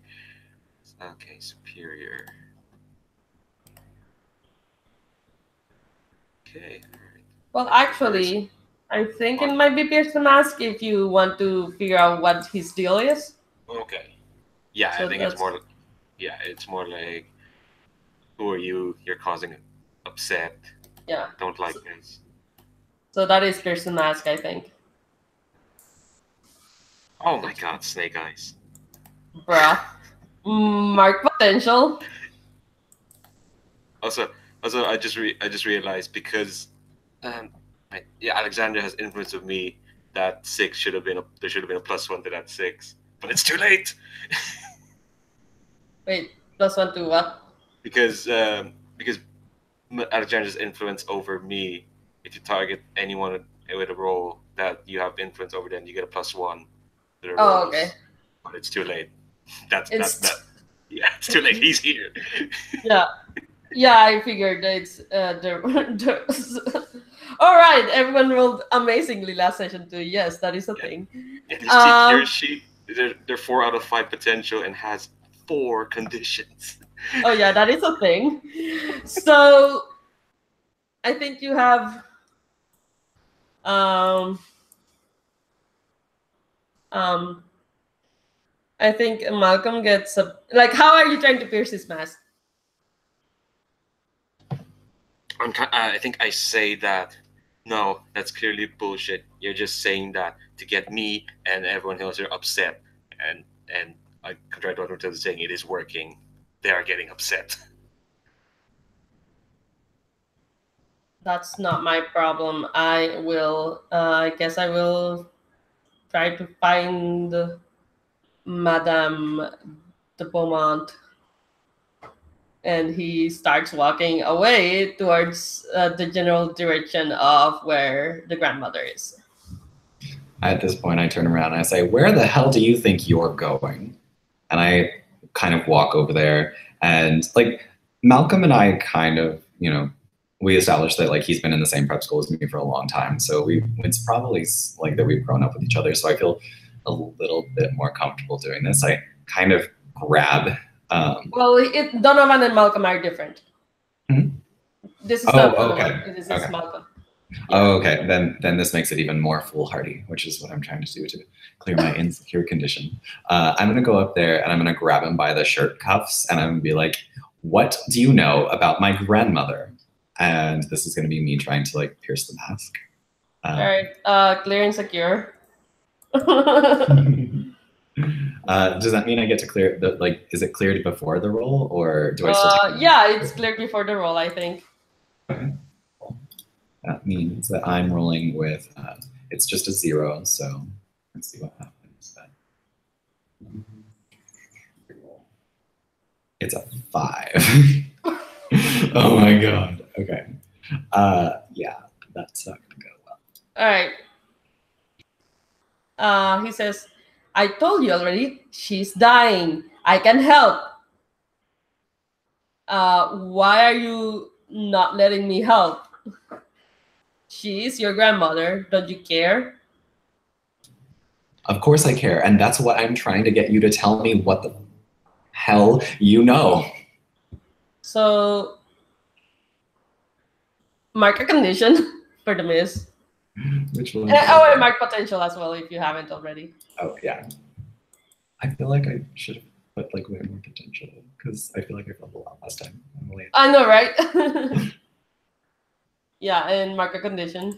D: Okay, superior. Okay.
A: Well, actually, I think it might be Pierce the Mask if you want to figure out what his deal is.
D: Okay. Yeah,
A: So
D: I think it's
A: that's
D: more. Yeah, it's more like, who are you? You're causing upset.
A: yeah.
D: Don't like this.
A: So that is Pierce the Mask, I think.
D: Oh my God, Snake Eyes.
A: Bruh. Mark potential.
D: Also, I just realized because, yeah, Alexander has influence of me. That 6 should have been there should have been a +1 to that 6, but it's too late.
A: Wait, +1 to what?
D: because Alexander's influence over me. If you target anyone with a role that you have influence over, them you get a +1 to the
A: Oh,
D: rolls.
A: okay.
D: But it's too late. That's
A: It's
D: that. Yeah, it's too late. He's here.
A: yeah. Yeah, I figured it's all right, everyone rolled amazingly last session too. Yes, that is a
D: Yeah.
A: thing.
D: And his tier sheet, they're 4 out of 5 potential and has 4 conditions.
A: Oh yeah, that is a thing. So I think you have I think Malcolm gets like. How are you trying to pierce his mask?
D: I think I say that. No, that's clearly bullshit. You're just saying that to get me and everyone else are upset, and I contradict what Roberto is saying. It is working. They are getting upset.
A: That's not my problem. I will. I guess I will try to find Madame de Beaumont, and he starts walking away towards the general direction of where the grandmother is.
C: At this point, I turn around and I say, "Where the hell do you think you're going?" And I kind of walk over there, and like Malcolm and I kind of, we established that like he's been in the same prep school as me for a long time, so it's probably like that we've grown up with each other. So I feel a little bit more comfortable doing this. I kind of grab.
A: Well, Donovan and Malcolm are different.
C: Mhm.
A: This is not
C: okay.
A: Donovan. This is
C: Okay.
A: Malcolm.
C: Oh, okay. Then this makes it even more foolhardy, which is what I'm trying to do to clear my insecure condition. I'm gonna go up there and I'm gonna grab him by the shirt cuffs and I'm gonna be like, "What do you know about my grandmother?" And this is gonna be me trying to like pierce the mask.
A: All right. Clear and secure.
C: Does that mean I get to clear the like? Is it cleared before the roll, or do I still?
A: Yeah, it's cleared before the roll, I think.
C: Okay. That means that I'm rolling with, it's just a 0, so let's see what happens. It's a 5. Oh my god. Okay. Yeah, that's not gonna go well.
A: All right. He says, "I told you already. She's dying. I can help. Why are you not letting me help? She is your grandmother. Don't you care?"
C: Of course I care, and that's what I'm trying to get you to tell me what the hell you know.
A: So, mark a condition for the miss.
C: Which one?
A: And mark potential as well if you haven't already.
C: Oh, yeah. I feel like I should have put like way more potential because I feel like I felt a lot last time.
A: I know, right? Yeah, and mark a condition.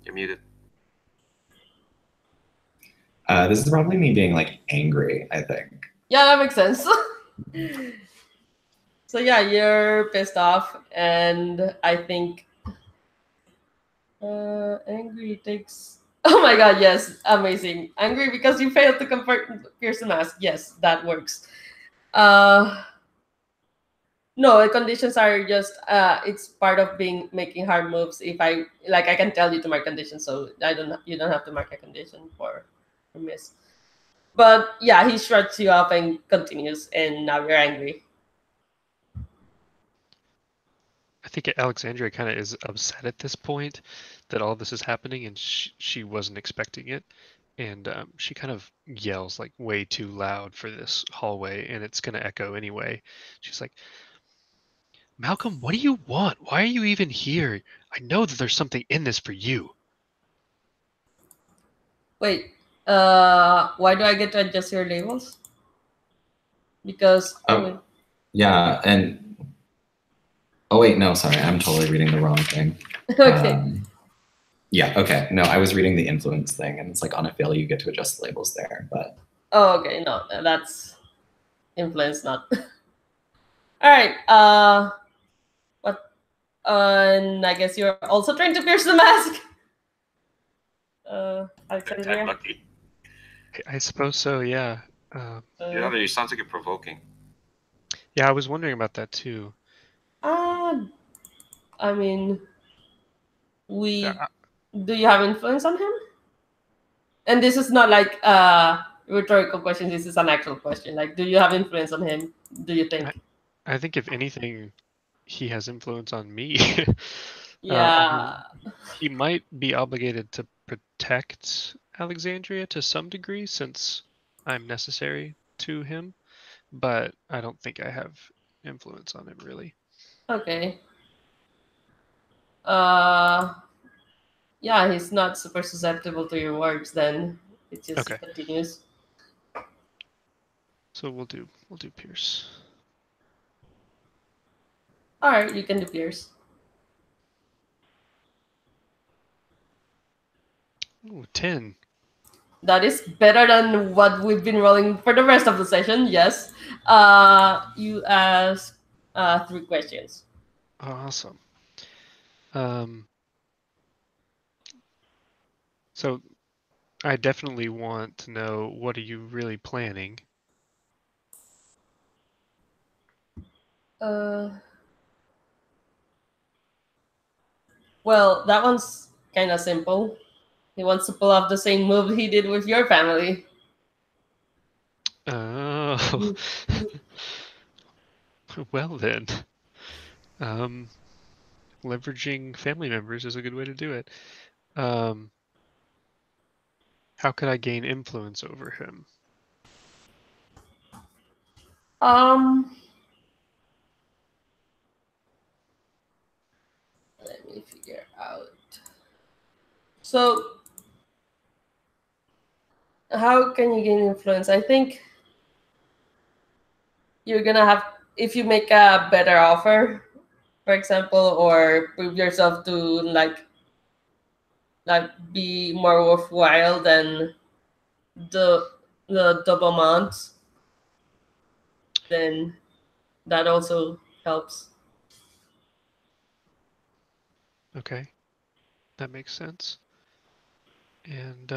D: You're muted.
C: This is probably me being like angry, I think.
A: Yeah, that makes sense. So yeah, you're pissed off, and I think angry takes. Oh my god, yes, amazing. Angry because you failed to pierce the mask. Yes, that works. No, the conditions are just it's part of making hard moves. If I like, I can tell you to mark conditions, so you don't have to mark a condition for a miss. But yeah, he shrugs you off and continues, and now you're angry.
B: I think Alexandria kind of is upset at this point that all this is happening, and she wasn't expecting it, and she kind of yells like way too loud for this hallway, and it's gonna echo anyway. She's like, "Malcolm, what do you want? Why are you even here? I know that there's something in this for you."
A: Wait, why do I get to adjust your labels? Because
C: yeah, and oh wait, no, sorry, I'm totally reading the wrong thing.
A: Okay.
C: Yeah, okay. No, I was reading the influence thing, and it's like on a fail you get to adjust the labels there, but.
A: Oh, okay, no, that's influence, not. All right. What? And I guess you're also trying to pierce the mask. Alexandria.
D: Lucky.
B: I suppose so. Yeah.
D: You sounds like you're provoking.
B: Yeah, I was wondering about that too.
A: I mean, do you have influence on him? And this is not like a rhetorical question. This is an actual question. Like, do you have influence on him? Do you think?
B: I think if anything, he has influence on me.
A: Yeah.
B: He might be obligated to protect Alexandria to some degree since I'm necessary to him, but I don't think I have influence on him really.
A: Okay. Uh, yeah, he's not super susceptible to your words. Then it just
B: Okay.
A: continues.
B: So we'll do Pierce.
A: All right, you can do Pierce.
B: Ooh, 10.
A: That is better than what we've been rolling for the rest of the session. Yes. You ask 3 questions.
B: Awesome. So I definitely want to know, what are you really planning?
A: Uh, well, that one's kind of simple. He wants to pull off the same move he did with your family.
B: Oh, well then. Leveraging family members is a good way to do it. How could I gain influence over him?
A: Let me figure out. So, how can you gain influence? I think you're gonna have, if you make a better offer, for example, or prove yourself to like be more worthwhile than the double amount, then that also helps.
B: Okay, that makes sense. And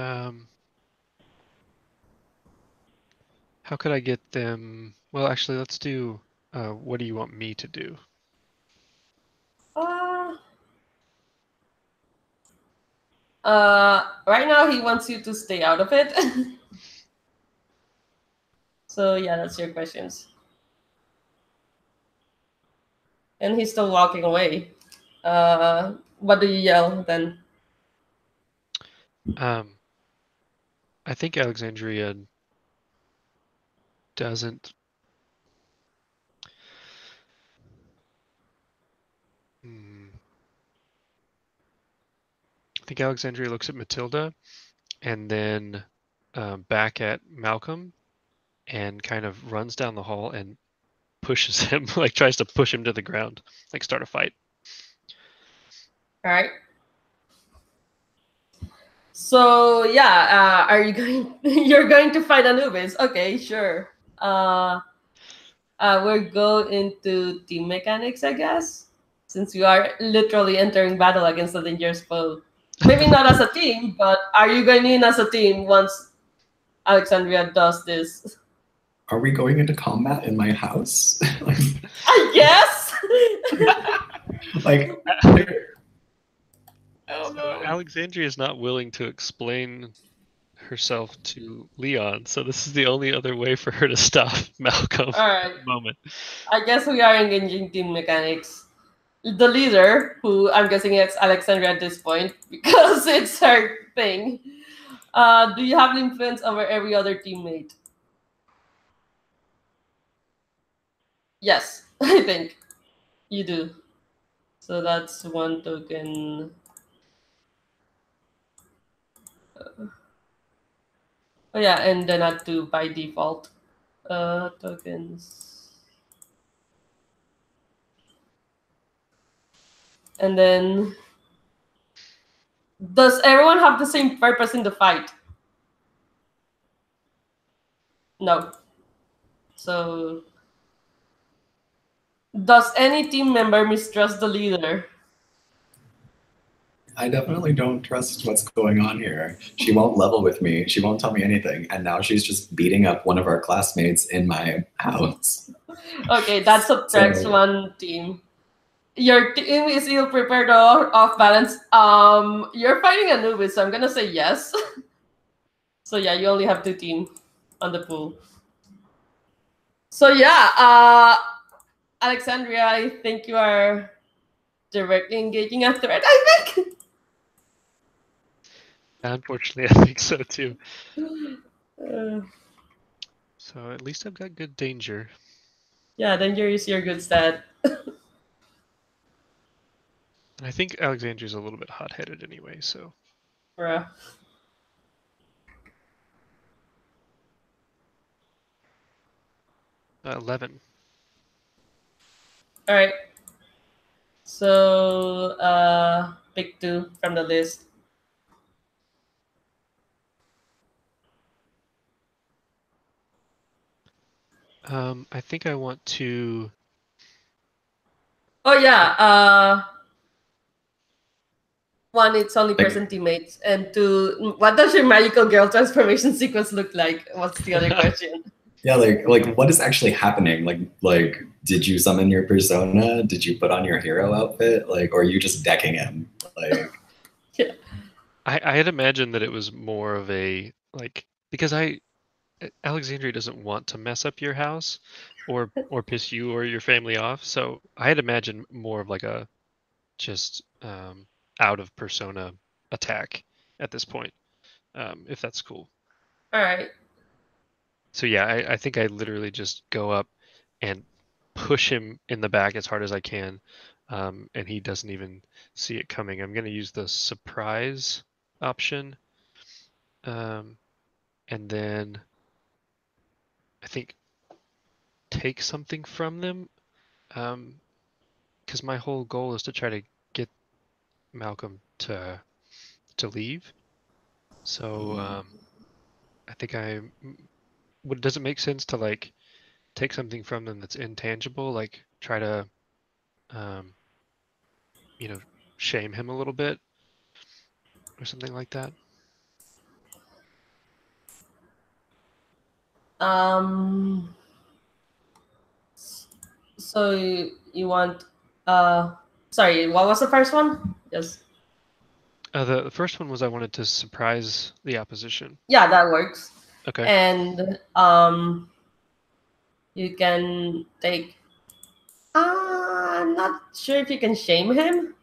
B: how could I get them? Well, actually, let's do. What do you want me to do?
A: Uh, right now he wants you to stay out of it. So yeah, that's your questions. And he's still walking away. What do you yell then?
B: I think Alexandria doesn't. I think Alexandria looks at Matilda and then back at Malcolm and kind of runs down the hall and pushes him, like tries to push him to the ground, like start a fight.
A: All right. So yeah, are you going? You're going to fight Anubis? Okay, sure. We'll go into team mechanics, I guess, since you are literally entering battle against a dangerous foe. Maybe not as a team, but are you going in as a team once Alexandria does this?
C: Are we going into combat in my house?
A: I guess.
C: Like,
B: Alexandria is not willing to explain herself to Leon, so this is the only other way for her to stop Malcolm
A: All
B: at
A: right.
B: the moment.
A: I guess we are engaging team mechanics. The leader, who I'm guessing is Alexandria at this point, because it's her thing. Do you have influence over every other teammate? Yes, I think you do. So that's 1 token. Oh yeah, and then add 2 by default. Tokens. And then, does everyone have the same purpose in the fight? No. So, does any team member mistrust the leader?
C: I definitely don't trust what's going on here. She won't level with me. She won't tell me anything. And now she's just beating up one of our classmates in my house.
A: Okay, that subtracts
C: So-
A: 1 team. Your team is ill prepared or off balance. You're fighting Anubis, so I'm gonna say yes. So yeah, you only have 2 team on the pool. So yeah, Alexandria, I think you are directly engaging a threat, I think.
B: Unfortunately, I think so too.
A: Uh,
B: So at least I've got good danger.
A: yeah, danger is your good stat.
B: And I think Alexandria's a little bit hot-headed anyway, so
A: Bruh.
B: 11.
A: All right. So pick two from the list.
B: I think I want to.
A: Oh yeah. One, it's only
C: Like,
A: person teammates, and two, what does your magical girl transformation sequence look like? What's the other question?
C: yeah, like what is actually happening? Like, did you summon your persona? Did you put on your hero outfit? Like, or are you just decking him? Like,
B: I had imagined that it was more of a like because Alexandria doesn't want to mess up your house or piss you or your family off, so I had imagined more of like a just out of persona attack at this point, if that's cool.
A: All right.
B: So yeah, I think I literally just go up and push him in the back as hard as I can, and he doesn't even see it coming. I'm going to use the surprise option, and then I think take something from them, because my whole goal is to try to get Malcolm to leave. So I think does it make sense to like take something from them that's intangible, like try to um, you know, shame him a little bit or something like that?
A: Um. So you want sorry, what was the first one? Yes.
B: The first one was I wanted to surprise the opposition.
A: Yeah, that works.
B: Okay.
A: And you can take I'm not sure if you can shame him,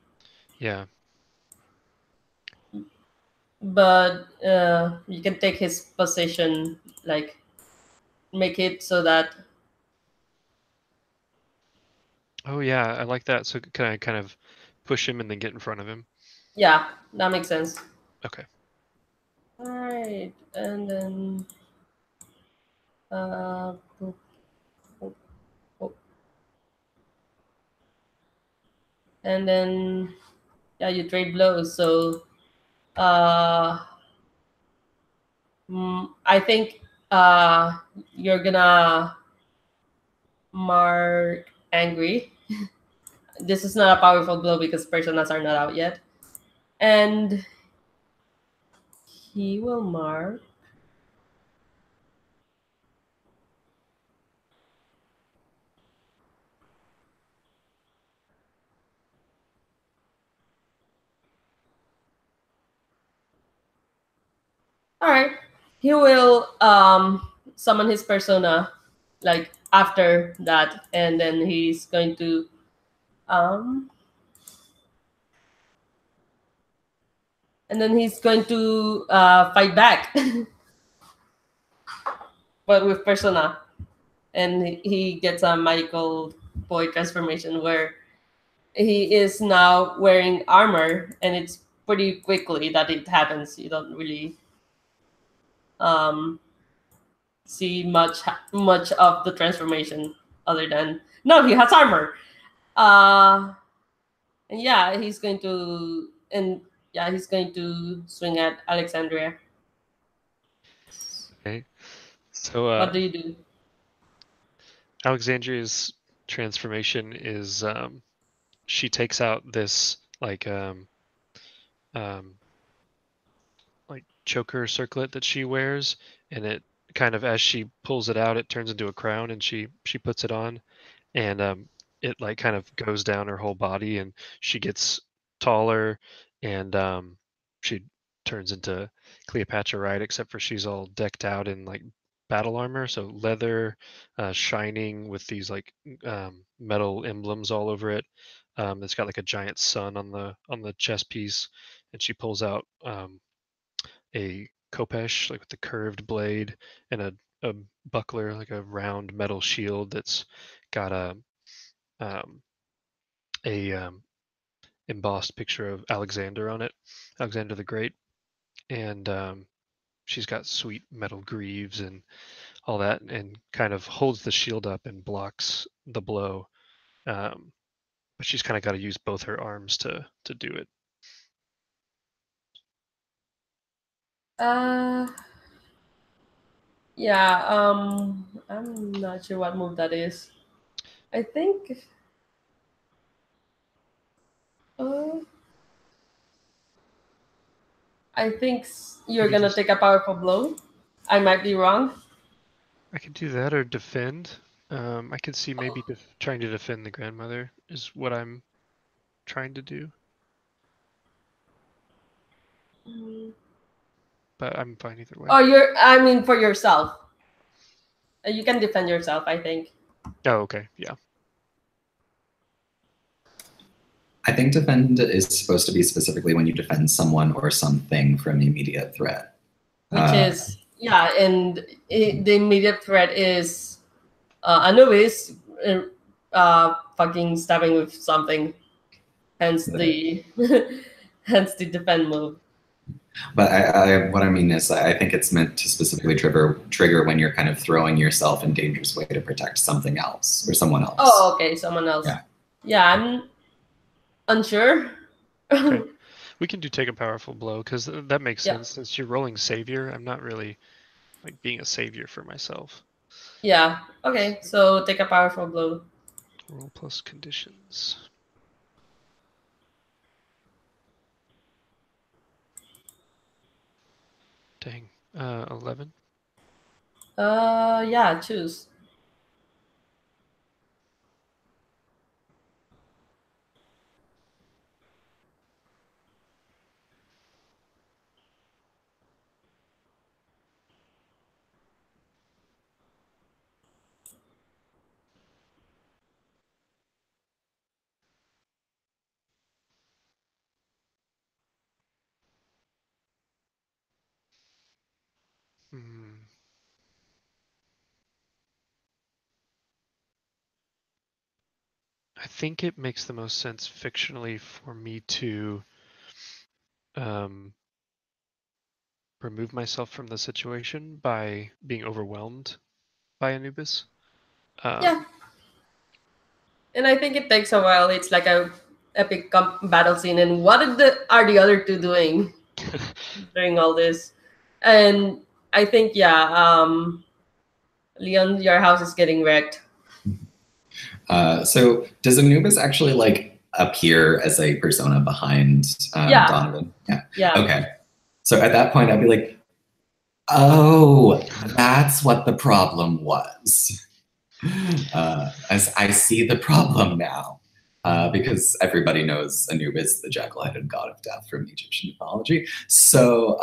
B: Yeah.
A: but you can take his position, like make it so that
B: Oh yeah, I like that. So can I kind of push him and then get in front of him?
A: yeah, that makes sense.
B: Okay.
A: All right, and then boop, boop, boop. And then yeah, you trade blows. So uh I think you're gonna mark angry. This is not a powerful blow because personas are not out yet. And he will mark. All right. He will summon his persona like after that, and then he's going to um fight back, but with persona, and he gets a magical boy transformation where he is now wearing armor, and it's pretty quickly that it happens. You don't really um see much of the transformation other than no, he has armor. Uh, and yeah, he's going to swing at Alexandria.
B: Okay. So
A: What do you do?
B: Alexandria's transformation is she takes out this um like choker circlet that she wears, and it kind of as she pulls it out, it turns into a crown, and she puts it on, and it like kind of goes down her whole body, and she gets taller, and she turns into Cleopatra, right? Except for she's all decked out in like battle armor, so leather, shining with these like metal emblems all over it. It's got like a giant sun on the chest piece, and she pulls out a khopesh, like with the curved blade, and a buckler, like a round metal shield that's got um, a embossed picture of Alexander on it, Alexander the Great, and she's got sweet metal greaves and all that, and kind of holds the shield up and blocks the blow. But she's kind of got to use both her arms to do it.
A: Yeah. I'm not sure what move that is. I think. Uh, I think you're gonna take a powerful blow. I might be wrong.
B: I could do that or defend. I could see maybe trying to defend the grandmother is what I'm trying to do. But I'm fine either way.
A: Oh, I mean, for yourself. You can defend yourself, I think.
B: Oh, okay. Yeah.
C: I think defend is supposed to be specifically when you defend someone or something from immediate threat.
A: Which is, yeah, and the immediate threat is Anubis fucking stabbing with something. Hence the hence the defend move.
C: But what I mean is, I think it's meant to specifically trigger when you're kind of throwing yourself in dangerous way to protect something else or someone else.
A: Oh, okay, someone else. Yeah, I'm unsure.
B: Okay. We can take a powerful blow because that makes sense. Since you're rolling savior, I'm not really like being a savior for myself.
A: Yeah. Okay, so take a powerful blow.
B: Roll plus conditions. Dang. 11.
A: Yeah, choose.
B: I think it makes the most sense fictionally for me to remove myself from the situation by being overwhelmed by Anubis.
A: Yeah. And I think it takes a while. It's like a epic battle scene. And what are the other two doing during all this? And I think, Leon, your house is getting wrecked.
C: So does Anubis actually like appear as a persona behind Donovan?
A: Yeah.
C: Okay. So at that point, I'd be like, oh, that's what the problem was. As I see the problem now, because everybody knows Anubis, the jackal-headed god of death from Egyptian mythology. So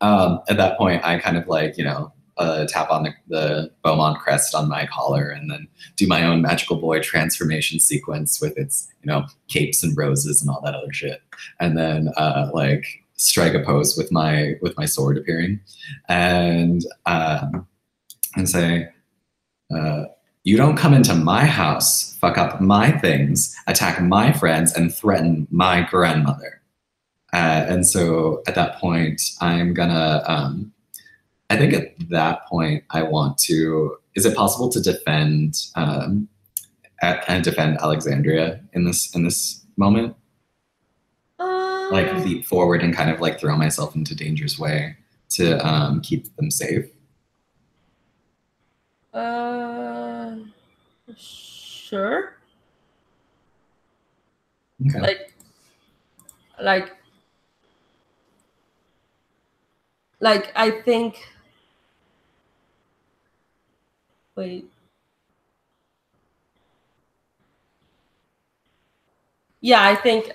C: at that point, I kind of like, tap on the Beaumont crest on my collar and then do my own magical boy transformation sequence with its, capes and roses and all that other shit. And then like strike a pose with my sword appearing and say, you don't come into my house, fuck up my things, attack my friends, and threaten my grandmother. And so at that point, I'm gonna, I think at that point, I want to, is it possible to defend defend Alexandria in this moment? Like leap forward and kind of like throw myself into dangerous way to keep them safe.
A: Sure.
C: Okay.
A: Like I think. Wait. Yeah, I think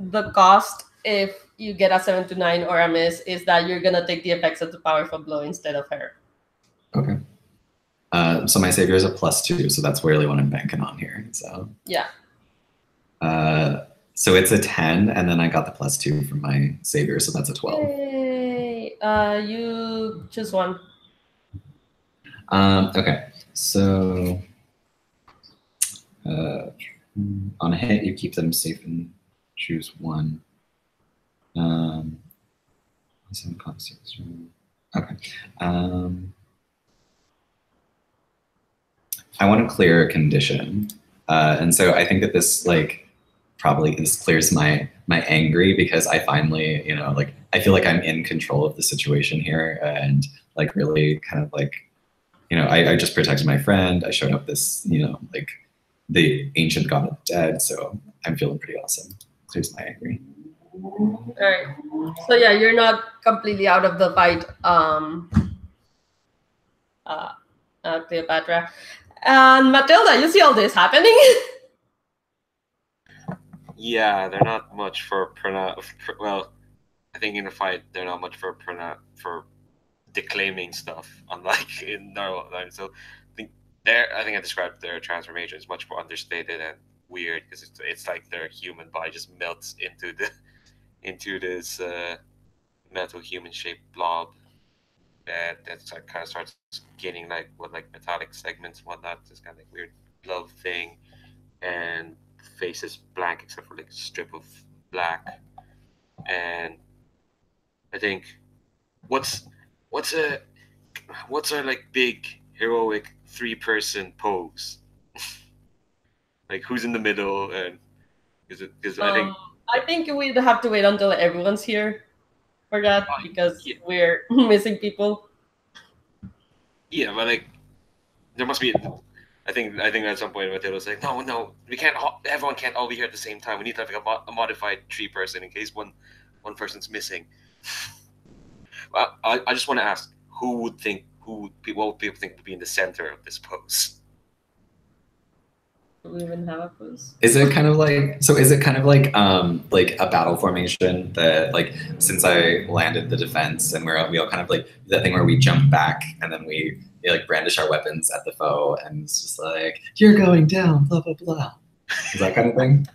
A: the cost if you get a 7 to 9 or a miss is that you're gonna take the effects of the powerful blow instead of her.
C: Okay. So my savior is a +2, so that's really what I'm banking on here. So
A: yeah.
C: So it's a 10, and then I got the +2 from my savior, so that's a 12.
A: Yay. You choose one.
C: Okay, so On a hit, you keep them safe and choose one. Okay. I want to clear a condition, and so I think that this probably clears my angry, because I finally, I feel like I'm in control of the situation here, and really kind of I just protected my friend. I showed up this, the ancient god of the dead, so I'm feeling pretty awesome. Clears my angry.
A: All right. So yeah, you're not completely out of the fight, Cleopatra. And Matilda, you see all this happening?
D: Yeah, they're not much for well, I think in a fight they're not much for declaiming stuff, unlike in normal times. So I think I described their transformation as much more understated and weird, because it's like their human body just melts into this metal human shaped blob that's kind of starts getting metallic segments and whatnot. This kind of weird glove thing, and face is blank except for a strip of black. And I think what's a big heroic 3-person pose? Who's in the middle, and because
A: I think we'd have to wait until everyone's here for that, because
D: yeah.
A: we're missing people.
D: Yeah, but there must be. I think at some point Matilda's like, no, we can't. Everyone can't all be here at the same time. We need to have a modified 3-person in case one person's missing. Well, I just want to ask, what would people think would be in the center of this pose?
A: Do we even have a pose?
C: Is it kind of like a battle formation that since I landed the defense, and we all kind of that thing where we jump back and then we brandish our weapons at the foe, and it's just you're going down, blah blah blah. Is that kind of thing?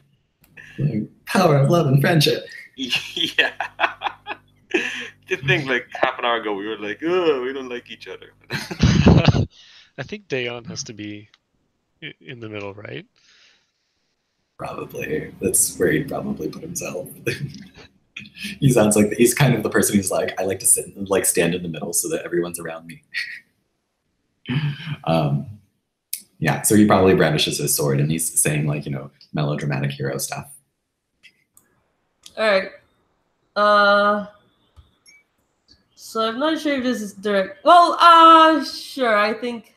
C: Power of love and friendship.
D: Yeah. The thing half an hour ago we were oh, we don't like each other.
B: I think Dayon has to be in the middle, right?
C: Probably. That's where he'd probably put himself. He sounds like he's kind of the person who's I like to sit stand in the middle so that everyone's around me. Yeah, so he probably brandishes his sword and he's saying melodramatic hero stuff.
A: All right. So I'm not sure if this is direct. Well, sure. I think.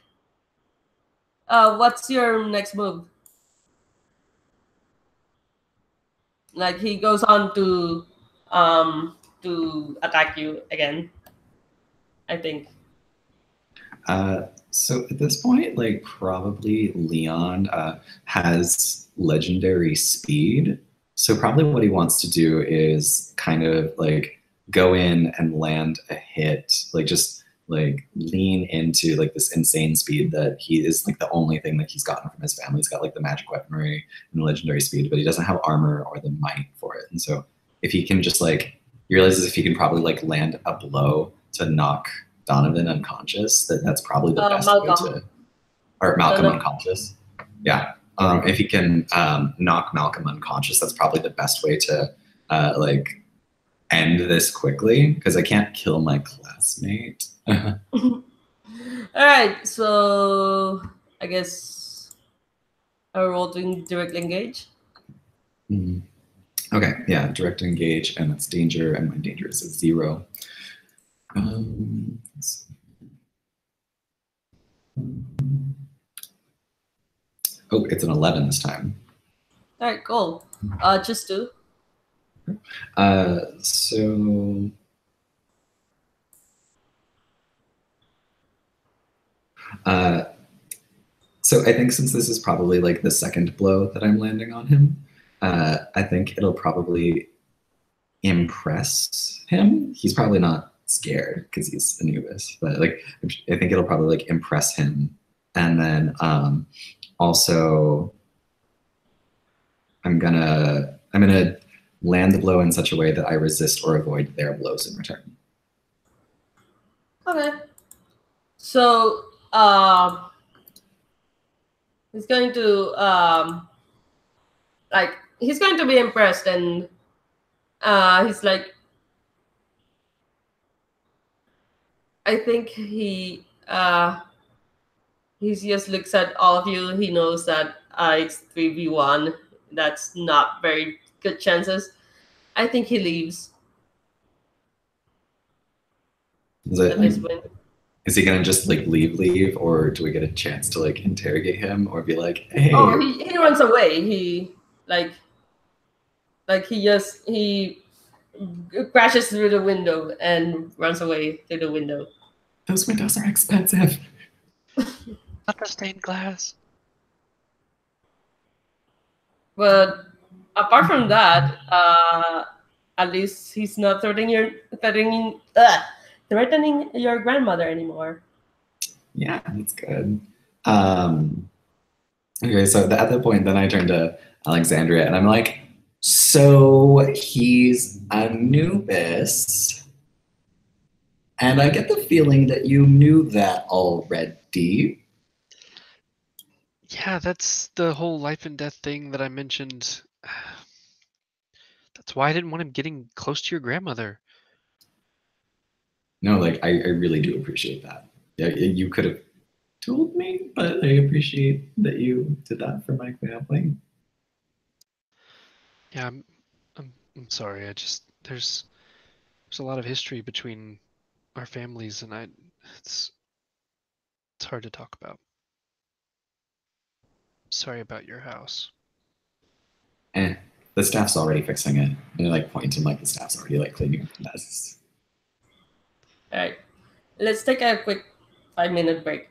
A: What's your next move? He goes on to attack you again, I think.
C: So at this point, probably Leon has legendary speed. So probably what he wants to do is kind of go in and land a hit, just lean into this insane speed that he is the only thing that he's gotten from his family. He's got the magic weaponry and legendary speed, but he doesn't have armor or the might for it. And so if he can just he realizes if he can probably land a blow to knock Donovan unconscious, that's probably the best way to, or Malcolm unconscious. Yeah. If he can knock Malcolm unconscious, that's probably the best way to end this quickly, because I can't kill my classmate.
A: All right, so I guess I roll to direct engage.
C: Okay, yeah, direct engage, and that's danger, and my danger is a 0. Oh, it's an 11 this time.
A: All right, cool. Just 2.
C: So I think since this is probably the second blow that I'm landing on him, I think it'll probably impress him. He's probably not scared because he's Anubis, but I think it'll probably impress him. And then also I'm gonna land the blow in such a way that I resist or avoid their blows in return.
A: Okay. So he's going to like he's going to be impressed, and he's like, I think he just looks at all of you. He knows that it's 3v1. That's not very good chances. I think he leaves
C: Is it
A: at
C: like,
A: this point.
C: is he gonna just like leave, or do we get a chance to like interrogate him or be like,
A: Oh,
C: hey?
A: he runs away. He crashes through the window and runs away through the window.
C: Those windows are expensive.
B: Not the stained glass.
A: But apart from that, at least he's not threatening your grandmother anymore.
C: Yeah, that's good. Um, okay, so at that point, then I turn to Alexandria and I'm like, so he's Anubis. And I get the feeling that you knew that already.
B: Yeah, that's the whole life and death thing that I mentioned. That's why I didn't want him getting close to your grandmother.
C: No, like I really do appreciate that. Yeah, you could have told me, but I appreciate that you did that for my family.
B: Yeah, I'm sorry. I just there's a lot of history between our families, and it's it's hard to talk about. Sorry about your house.
C: Eh, the staff's already fixing it. And I like point and like the staff's already like cleaning up the messes.
A: All right, let's take a quick 5 minute break.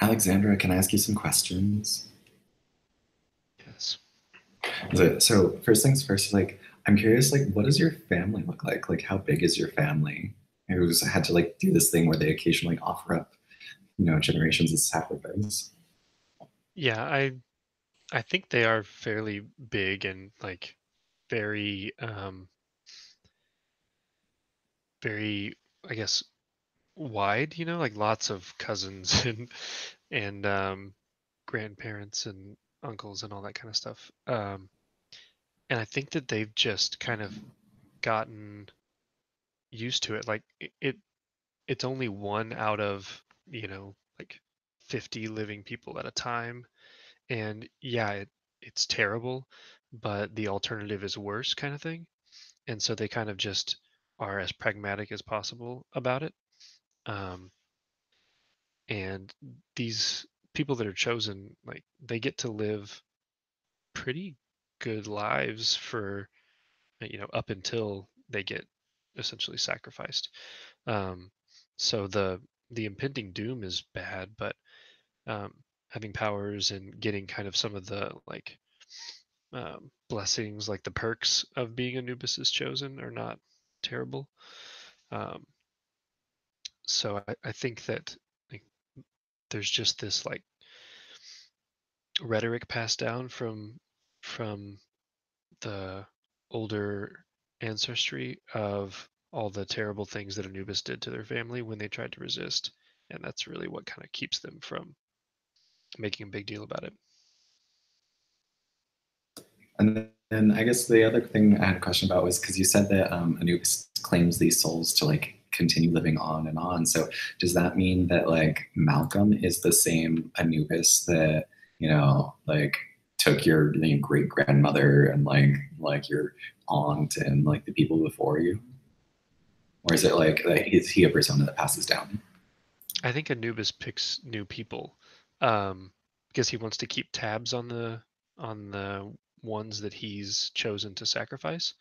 C: Alexandra, can I ask you some questions?
B: Yes.
C: So first things first, like I'm curious, like what does your family look like? Like how big is your family? Who's had to like do this thing where they occasionally offer up, generations as sacrifice.
B: Yeah, I think they are fairly big and like very very, I guess, wide, like lots of cousins and grandparents and uncles and all that kind of stuff. And I think that they've just kind of gotten used to it. Like it's only one out of, like 50 living people at a time. And yeah, it's terrible, but the alternative is worse kind of thing. And so they kind of just are as pragmatic as possible about it. Um, and these people that are chosen, like they get to live pretty good lives for, up until they get essentially sacrificed. Um, so the impending doom is bad, but um, having powers and getting kind of some of the like blessings, like the perks of being Anubis is chosen, are not terrible. Um, so I think that like there's just this like rhetoric passed down from the older ancestry of all the terrible things that Anubis did to their family when they tried to resist, and that's really what kind of keeps them from making a big deal about it.
C: And then I guess the other thing I had a question about was because you said that Anubis claims these souls to like continue living on and on. So does that mean that like Malcolm is the same Anubis that like took your great grandmother and like your aunt and like the people before you, or is it like is he a persona that passes down?
B: I think Anubis picks new people because he wants to keep tabs on the ones that he's chosen to sacrifice,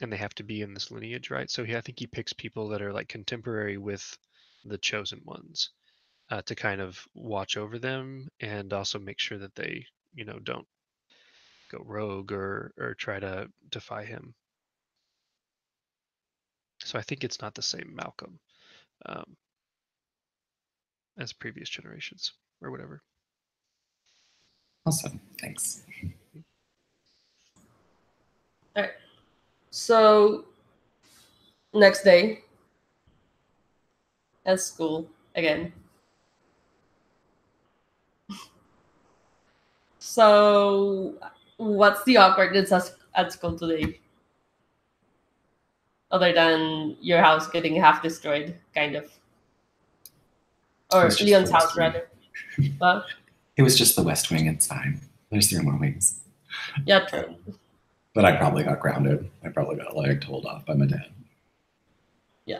B: and they have to be in this lineage, right? So I think he picks people that are like contemporary with the chosen ones to kind of watch over them and also make sure that they, don't go rogue or try to defy him. So I think it's not the same Malcolm um, as previous generations or whatever.
C: Awesome, thanks.
A: All right. So next day at school again. So what's the awkwardness at school today? Other than your house getting half destroyed, kind of.
C: It was
A: Or
C: just the
A: Leon's
C: West
A: house,
C: Wing.
A: rather. Well,
C: It was just the West Wing. It's fine. There's 3 more wings.
A: yeah, true.
C: But I probably got grounded. I probably got like told off by my dad.
A: Yeah.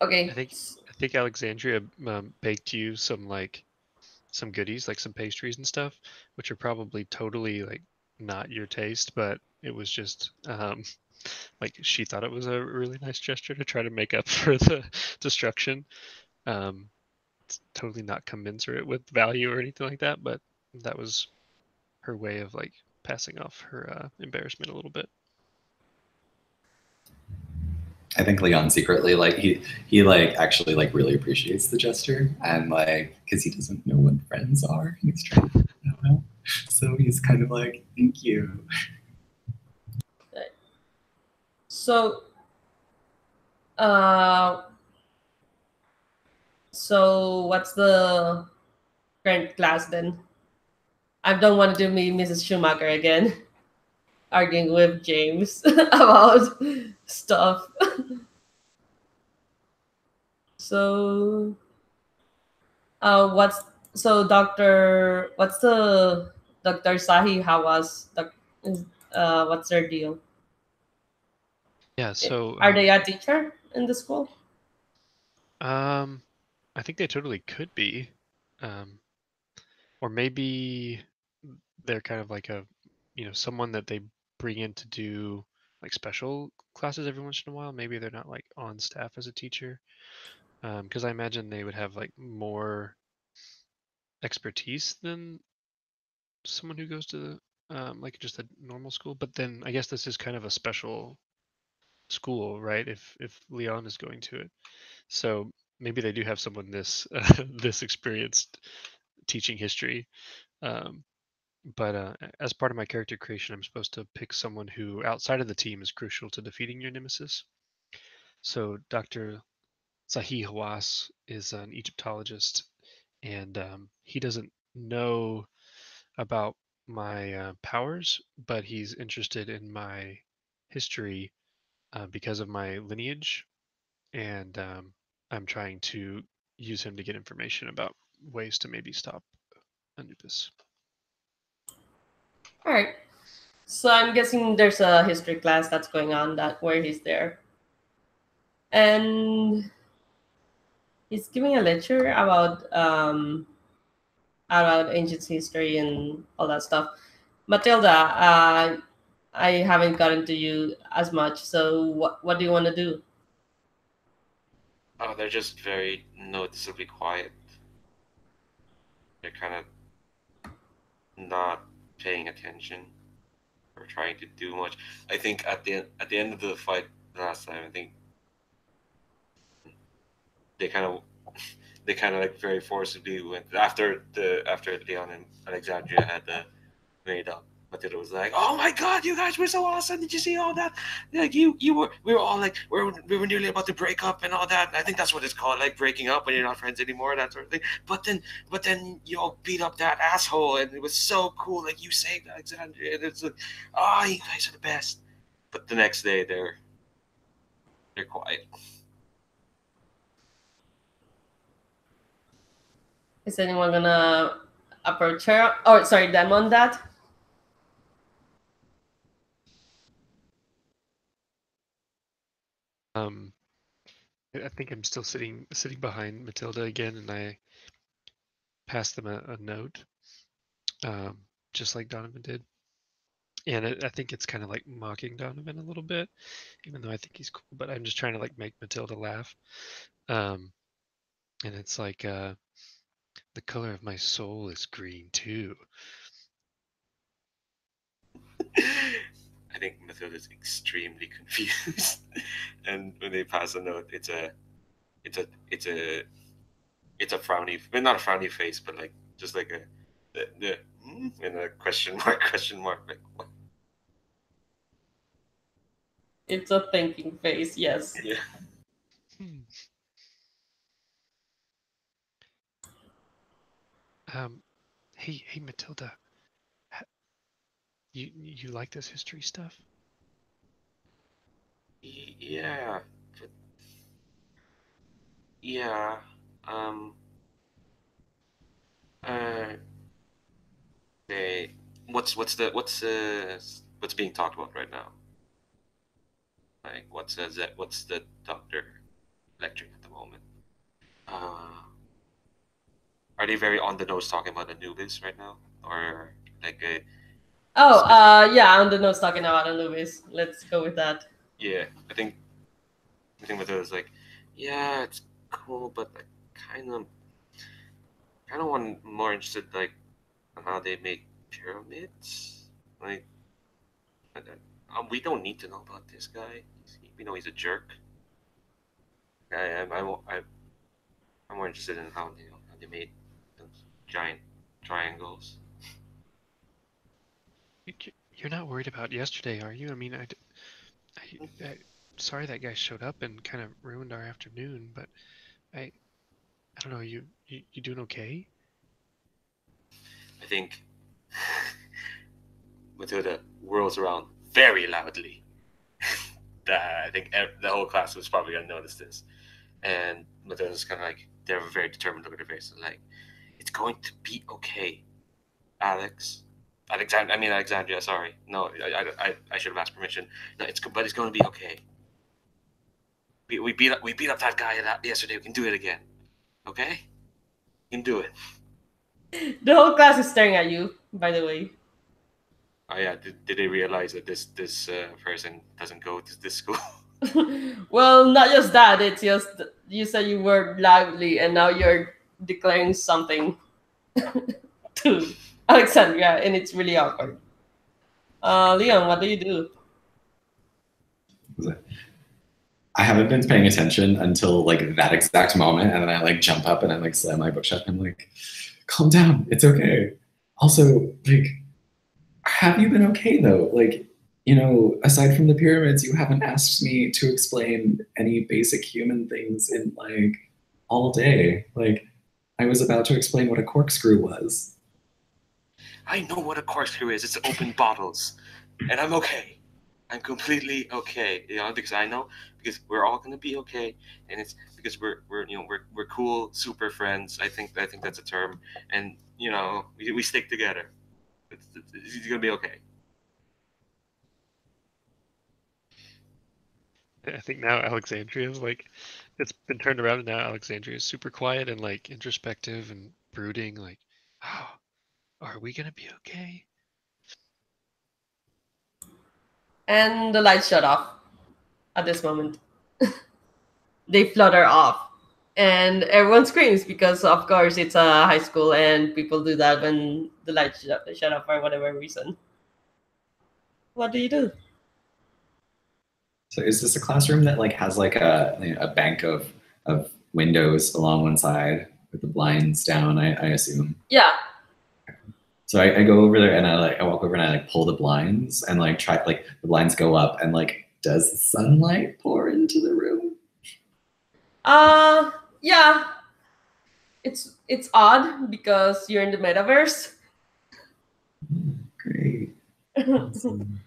B: I
A: Okay.
B: think I think Alexandria baked you some goodies, like some pastries and stuff, which are probably totally like not your taste, but it was just like she thought it was a really nice gesture to try to make up for the destruction. Um, it's totally not commensurate with value or anything like that, but that was her way of like passing off her embarrassment a little bit.
C: I think Leon secretly like he like actually like really appreciates the gesture and like because he doesn't know what friends are and he's trying to figure that out. So he's kind of like, thank you.
A: So, uh, so what's the current class then? I don't want to be Mrs. Schumacher again, arguing with James about stuff. So, what's so Doctor? What's the Doctor Sahi Hawa's? What's their deal?
B: Yeah, so
A: Are they a teacher in the school?
B: I think they totally could be. Um, or maybe they're kind of like a, someone that they bring in to do like special classes every once in a while. Maybe they're not like on staff as a teacher. because I imagine they would have like more expertise than someone who goes to like just a normal school. But then I guess this is kind of a special school, right? If Leon is going to it, so maybe they do have someone this this experienced teaching history. Um, but as part of my character creation, I'm supposed to pick someone who outside of the team is crucial to defeating your nemesis. So Dr. Zahi Hawass is an Egyptologist, and he doesn't know about my powers, but he's interested in my history because of my lineage, and I'm trying to use him to get information about ways to maybe stop Anubis.
A: All right. So I'm guessing there's a history class that's going on that where he's there, and he's giving a lecture about ancient history and all that stuff. Matilda, I haven't gotten to you as much. So what do you want to do?
D: Oh, they're just very noticeably quiet. They're kind of not paying attention or trying to do much. I think at the end of the fight last time, I think they kind of they kind of like very forcibly went after Leon and Alexandria had made up. Matilda was like, "Oh my God, you guys were so awesome! Did you see all that? Like we were all like, we were nearly about to break up and all that. I think that's what it's called, like breaking up when you're not friends anymore, that sort of thing. But then you all beat up that asshole, and it was so cool. Like you saved Alexandria, and it's like, oh, you guys are the best." But the next day, they're quiet.
A: Is anyone gonna approach her? Oh, sorry, them on that?
B: Um, I think I'm still sitting behind Matilda again, and I pass them a note, just like Donovan did. And I think it's kind of like mocking Donovan a little bit, even though I think he's cool. But I'm just trying to like make Matilda laugh. And it's like the color of my soul is green too.
D: I think Matilda's extremely confused, and when they pass a note, it's a it's a it's a frowny, well, not a frowny face, but like just like the and a question mark, question mark. Like what?
A: It's a thinking face. Yes.
D: Yeah.
B: Hmm. Um, hey Matilda, you like this history stuff?
D: Yeah, but yeah. Um. Uh. They. What's being talked about right now? Like what's the doctor lecturing at the moment? Uh. Are they very on the nose talking about Anubis right now, or like a
A: Oh,
D: specific?
A: yeah, on the nose talking about Anubis. Let's go with that.
D: Yeah, I think with it was like, yeah, it's cool, but I kind of want more interested like on how they make pyramids. Like, we don't need to know about this guy. We know he's a jerk. I'm more interested in how they made those giant triangles.
B: You're not worried about yesterday, are you? I mean, sorry that guy showed up and kind of ruined our afternoon, but I I don't know. You doing okay?
D: I think Matilda whirls around very loudly. I think the whole class was probably gonna notice this. And Matilda's kind of like, they have a very determined look at her face. And like, it's going to be okay, Alex. Alexandria. Sorry, no, I should have asked permission. No, but it's going to be okay. We beat up that guy yesterday. We can do it again. Okay, we can do it.
A: The whole class is staring at you, by the way.
D: Oh yeah, did they realize that this person doesn't go to this school?
A: Well, not just that. It's just you said you were lively, and now you're declaring something to Alexandria, and it's really awkward. Leon, what do you do?
C: I haven't been paying attention until like that exact moment, and then I like jump up and I like slam my bookshelf and I'm like, calm down, it's okay. Also, like, have you been okay though? Like, you know, aside from the pyramids, you haven't asked me to explain any basic human things in like all day. Like, I was about to explain what a corkscrew was.
D: I know what a corkscrew is. It's open bottles, and I'm okay. I'm completely okay. You know, because I know because we're all gonna be okay, and it's because we're cool, super friends. I think that's a term, and you know we stick together. It's gonna be okay.
B: I think now Alexandria is like, it's been turned around, and now Alexandria is super quiet and like introspective and brooding. Like, oh, are we gonna be okay?
A: And the lights shut off at this moment. They flutter off. And everyone screams because, of course, it's a high school and people do that when the lights shut off for whatever reason. What do you do?
C: So is this a classroom that like has like a bank of windows along one side with the blinds down, I assume?
A: Yeah.
C: So I go over there and I walk over and I like pull the blinds and like try like the blinds go up and like does sunlight pour into the room?
A: Yeah. It's odd because you're in the metaverse.
C: Great. Awesome.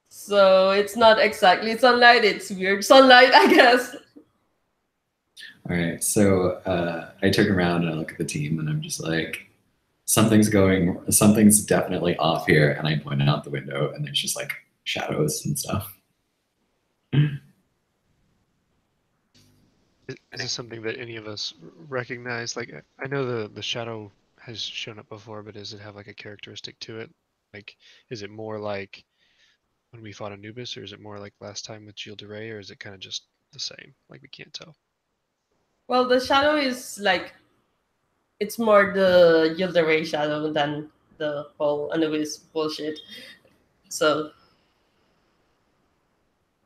A: So it's not exactly sunlight, it's weird sunlight, I guess.
C: All right. So I turn around and I look at the team and I'm just like, something's definitely off here. And I point out the window and there's just like shadows and stuff.
B: Is this something that any of us recognize? Like, I know the shadow has shown up before, but does it have like a characteristic to it? Like, is it more like when we fought Anubis, or is it more like last time with Gilles de Rais, or is it kind of just the same? Like, we can't tell.
A: Well, the shadow is like, it's more the Yildiray shadow than the whole Anubis bullshit. So,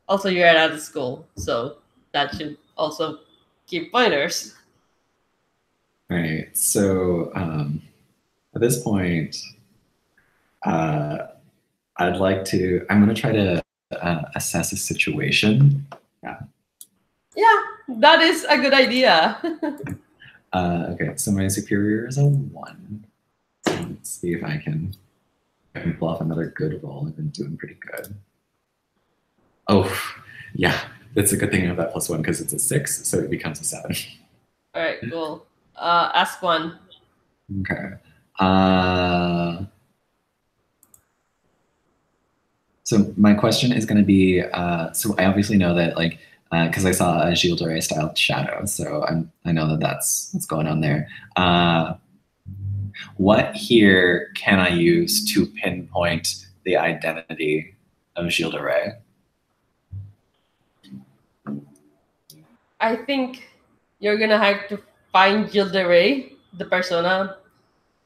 A: also you're at a school, so that should also give pointers.
C: All right. So at this point, I'm going to try to assess a situation.
A: Yeah, that is a good idea.
C: Okay, so my superior is a 1. So let's see if I can pull off another good roll. I've been doing pretty good. Oh, yeah, that's a good thing I have that +1 because it's a 6, so it becomes a 7.
A: All right, cool. Ask one.
C: Okay. So my question is going to be, so I obviously know that like, because I saw a Gilles de Rais style shadow, so I know that that's what's going on there. What here can I use to pinpoint the identity of Gilles de Rais?
A: I think you're gonna have to find Gilles de Rais, the persona,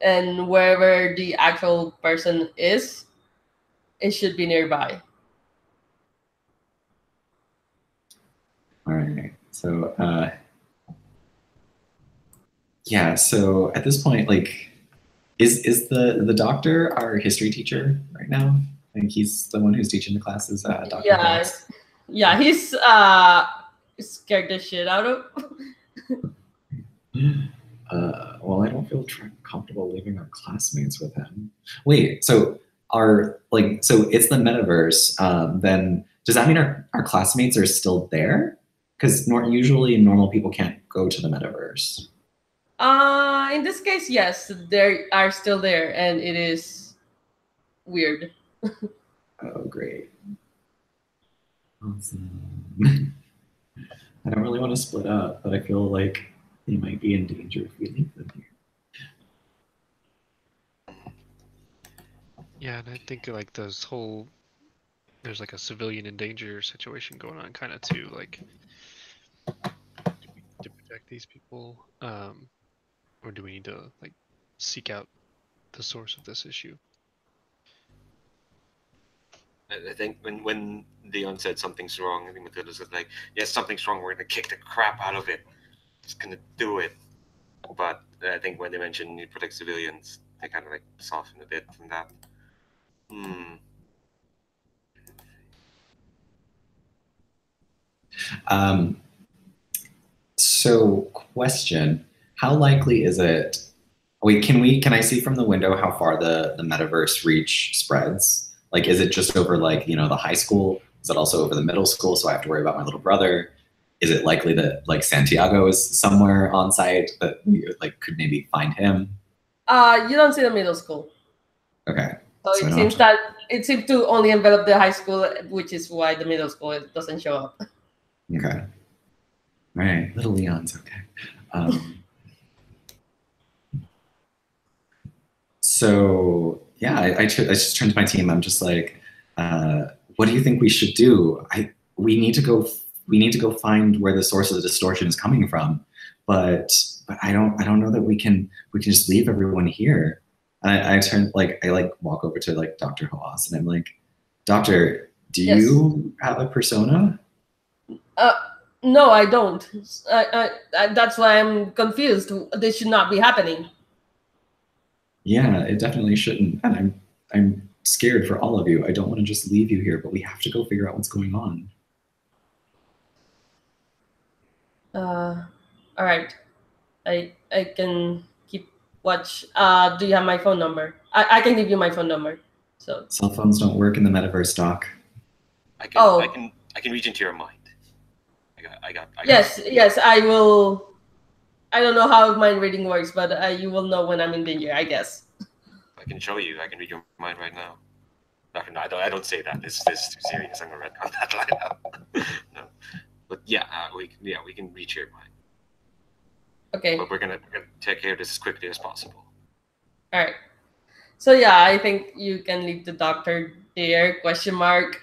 A: and wherever the actual person is, it should be nearby.
C: All right. So yeah. So at this point, like, is the doctor our history teacher right now? I think he's the one who's teaching the classes. Dr.
A: Yeah,
C: Fox.
A: yeah, he's scared the shit out of.
C: Well, I don't feel comfortable leaving our classmates with him. Wait, so so it's the metaverse. Then does that mean our classmates are still there? Because usually normal people can't go to the metaverse.
A: In this case, yes, they are still there, and it is weird.
C: Oh, great. Awesome. I don't really want to split up, but I feel like they might be in danger if we leave them here.
B: Yeah, and I think like those whole there's like a civilian in danger situation going on, kind of too, like to protect these people, or do we need to like seek out the source of this issue?
D: I think when Dion said something's wrong, I think Matilda said like, yes, something's wrong. We're gonna kick the crap out of it. Just gonna do it. But I think when they mentioned you protect civilians, they kind of like softened a bit from that.
C: So, question: how likely is it? Wait, can I see from the window how far the metaverse reach spreads? Like, is it just over like the high school? Is it also over the middle school? So I have to worry about my little brother. Is it likely that like Santiago is somewhere on site that we like could maybe find him?
A: You don't see the middle school.
C: Okay.
A: So it seems that it seems to only envelop the high school, which is why the middle school doesn't show up.
C: Okay. All right, little Leon's okay. So yeah, I just turned to my team. I'm just like, what do you think we should do? We need to go find where the source of the distortion is coming from, but I don't know that we can just leave everyone here. And I walk over to like Dr. Haas and I'm like, Doctor, do you have a persona?
A: No, I don't. That's why I'm confused. This should not be happening.
C: Yeah, it definitely shouldn't. And I'm scared for all of you. I don't want to just leave you here, but we have to go figure out what's going on.
A: All right. I can keep watch. Do you have my phone number? I can give you my phone number. So
C: cell phones don't work in the metaverse, Doc.
D: I can reach into your mind. I got.
A: Yes, I will. I don't know how mind reading works, but you will know when I'm in danger, I guess.
D: I can show you. I can read your mind right now. No, I don't say that. This is too serious. I'm gonna retcon that line out. No, but yeah, we can reach your mind.
A: Okay.
D: But we're gonna take care of this as quickly as possible.
A: All right. So yeah, I think you can leave the doctor there? Question mark.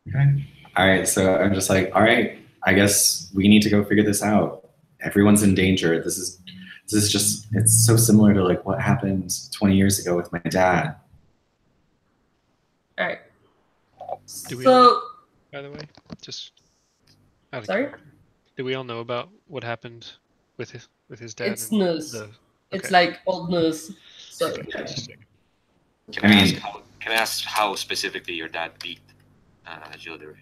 C: Okay. All right. So I'm just like, all right. I guess we need to go figure this out. Everyone's in danger. This is just, it's so similar to like what happened 20 years ago with my dad.
A: All right.
B: By the way, just
A: sorry?
B: do we all know about what happened with his dad?
A: It's news. It's like old news. So
D: Can I ask how specifically your dad beat Gilles de Rais?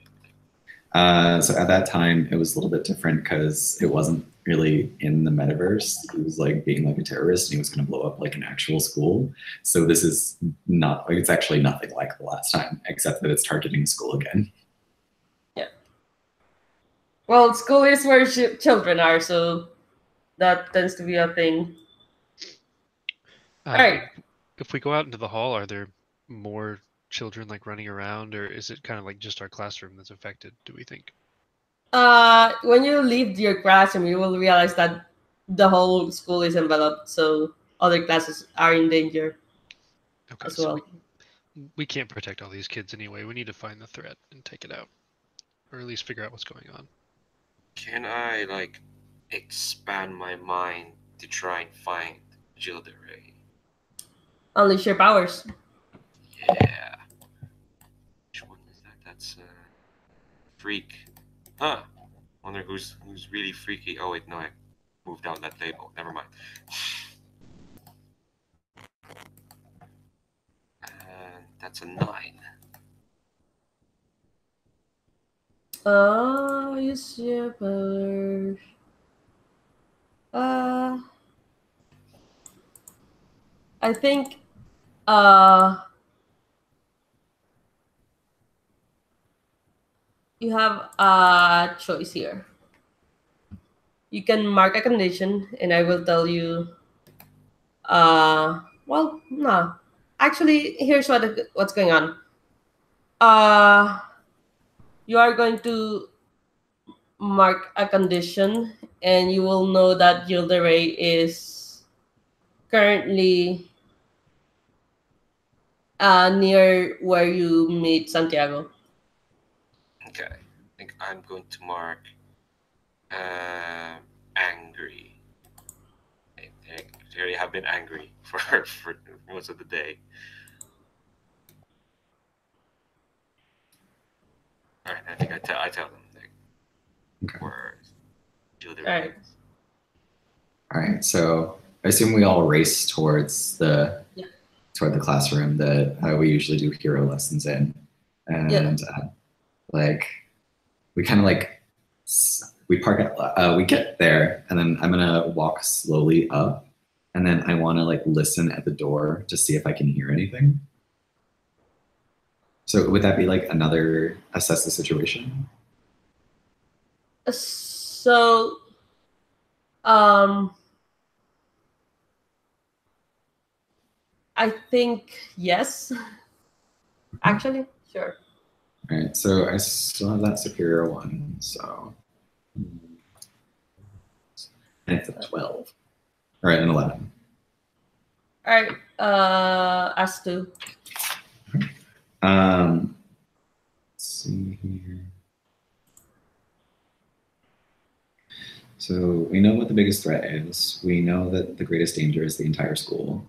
C: So at that time, it was a little bit different because it wasn't really in the metaverse. He was like being like a terrorist and he was going to blow up like an actual school. So this is not, it's actually nothing like the last time, except that it's targeting school again.
A: Yeah. Well, school is where children are, so that tends to be a thing. All right.
B: If we go out into the hall, are there more children like running around, or is it kind of like just our classroom that's affected, do we think?
A: When you leave your classroom, you will realize that the whole school is enveloped, so other classes are in danger as well.
B: We can't protect all these kids anyway. We need to find the threat and take it out, or at least figure out what's going on.
D: Can I like expand my mind to try and find Gilles de Rais?
A: Unleash your powers.
D: Yeah. Which one is that? That's freak. Huh. Wonder who's really freaky. Oh wait, no, I moved down that table. Never mind. And that's a 9.
A: Use your powers. I think you have a choice here. You can mark a condition, and I will tell you. Well, no. Actually, here's what's going on. You are going to mark a condition, and you will know that Gilles de Rais is currently near where you meet Santiago.
D: Okay. I think I'm going to mark angry. I think they have been angry for most of the day. All right. I think I tell them like
C: Okay.
D: or do the
A: All right.
C: All right. So I assume we all race towards the classroom that we usually do hero lessons in, and like we kind of like we park at we get there, and then I'm gonna walk slowly up, and then I want to like listen at the door to see if I can hear anything. So would that be like another assess the situation?
A: So, I think yes. Actually, sure.
C: All right. So I still have that superior one. So and it's a 12. All right, an 11.
A: All right. As to.
C: Let's see here. So we know what the biggest threat is. We know that the greatest danger is the entire school.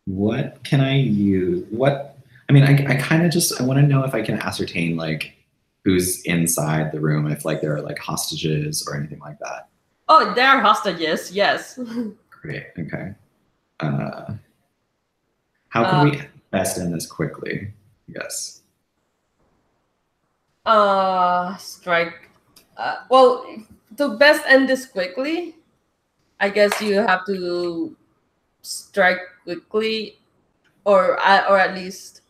C: What can I use? I kind of just, I want to know if I can ascertain like who's inside the room, if like there are like hostages or anything like that.
A: Oh, there are hostages, yes.
C: Great, okay. How can we best end this quickly, I guess?
A: Strike. Well, to best end this quickly, I guess you have to strike quickly, or at least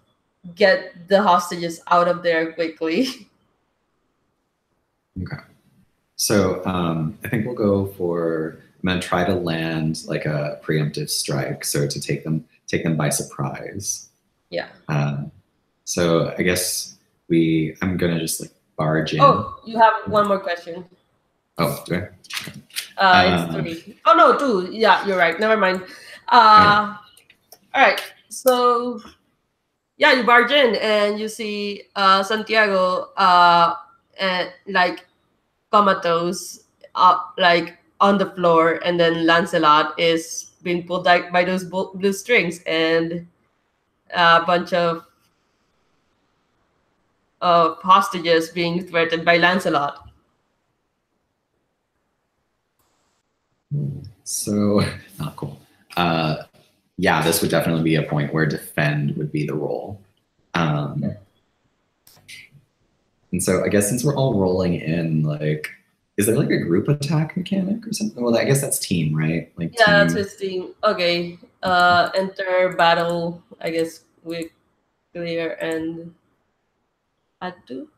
A: get the hostages out of there quickly.
C: Okay. So I think we'll go for, I'm gonna try to land like a preemptive strike. So to take them by surprise.
A: Yeah.
C: So I guess I'm gonna just like barge in.
A: Oh, you have one more question.
C: Oh, do
A: I? It's 3. Oh no, 2. Yeah, you're right. Never mind. All right. So yeah, you barge in and you see Santiago and like comatose like on the floor, and then Lancelot is being pulled like by those blue strings, and a bunch of hostages being threatened by Lancelot.
C: So not cool. Yeah, this would definitely be a point where defend would be the role. And so I guess since we're all rolling in, like, is there like a group attack mechanic or something? Well, I guess that's team, right? Like
A: Yeah,
C: team.
A: that's his team. Okay. Enter battle, I guess, with clear and add 2.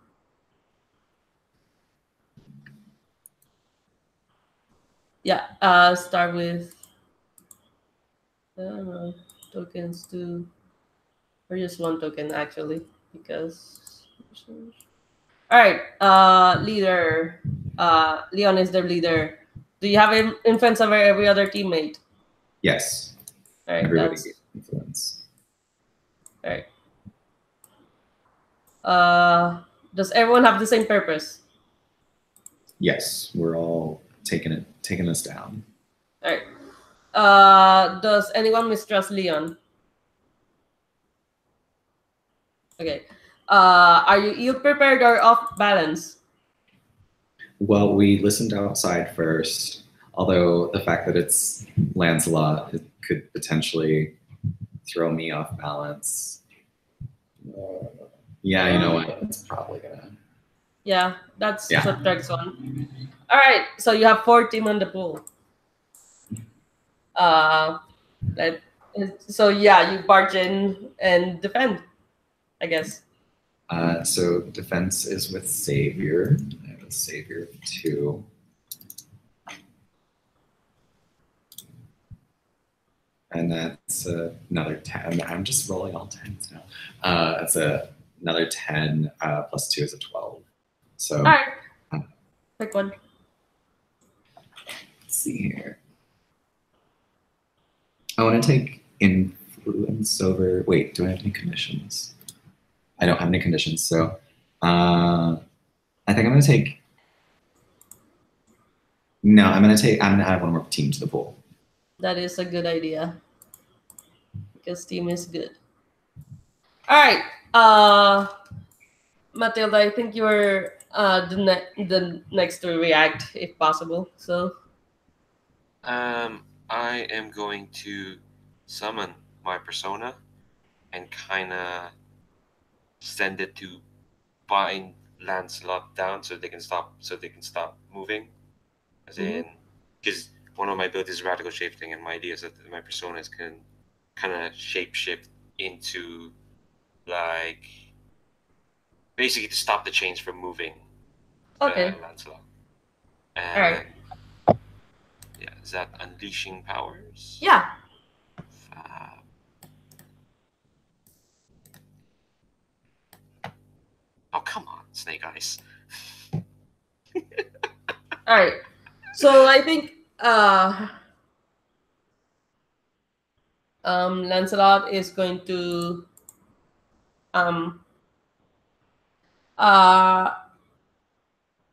A: Yeah, start with tokens 2, or just 1 token actually, because. All right, leader. Leon is their leader. Do you have influence over every other teammate?
C: Yes.
A: All right,
C: Everybody
A: that's
C: gets influence.
A: all right. Does everyone have the same purpose?
C: Yes, we're all taking us down.
A: All right. Does anyone mistrust Leon? Okay. Are you ill prepared or off balance?
C: Well, we listened outside first, although the fact that it's Lancelot, it could potentially throw me off balance. Yeah, you know what? It's probably gonna.
A: Yeah, that's
C: Yeah.
A: subtracts 1. All right, so you have 4 team on the pool. So yeah, you barge in and defend, I guess.
C: So defense is with Savior. I have a Savior of 2. And that's another 10. I'm just rolling all 10s now. That's another 10 plus 2 is a 12. So
A: All right. Pick one.
C: Let's see here. I want to take influence over. Wait, do I have any conditions? I don't have any conditions, so I think I'm going to take. No, I'm going to add one more team to the pool.
A: That is a good idea. Because team is good. All right. Matilda, I think you're the next to react if possible. So
D: I am going to summon my persona and kind of send it to bind Lancelot down so they can stop moving. As in, because one of my abilities is radical shapeshifting, and my idea is that my personas can kind of shapeshift into like basically to stop the chains from moving.
A: okay.
D: Lancelot.
A: All right.
D: Yeah, is that unleashing powers?
A: Yeah.
D: Oh, come on, Snake Eyes.
A: All right. So I think Lancelot is going to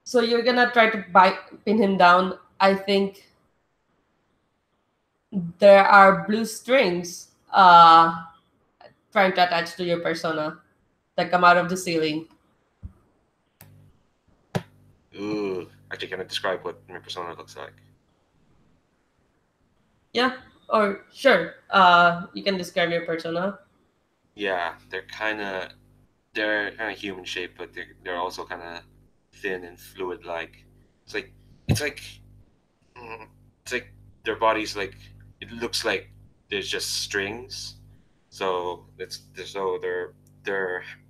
A: so you're gonna try to pin him down. I think there are blue strings trying to attach to your persona that come out of the ceiling.
D: Ooh, actually, can I describe what my persona looks like?
A: Yeah, or sure. You can describe your persona.
D: Yeah, they're kind of human shaped, but they're also kind of thin and fluid. Like it's like it's like their bodies like it looks like there's just strings. So their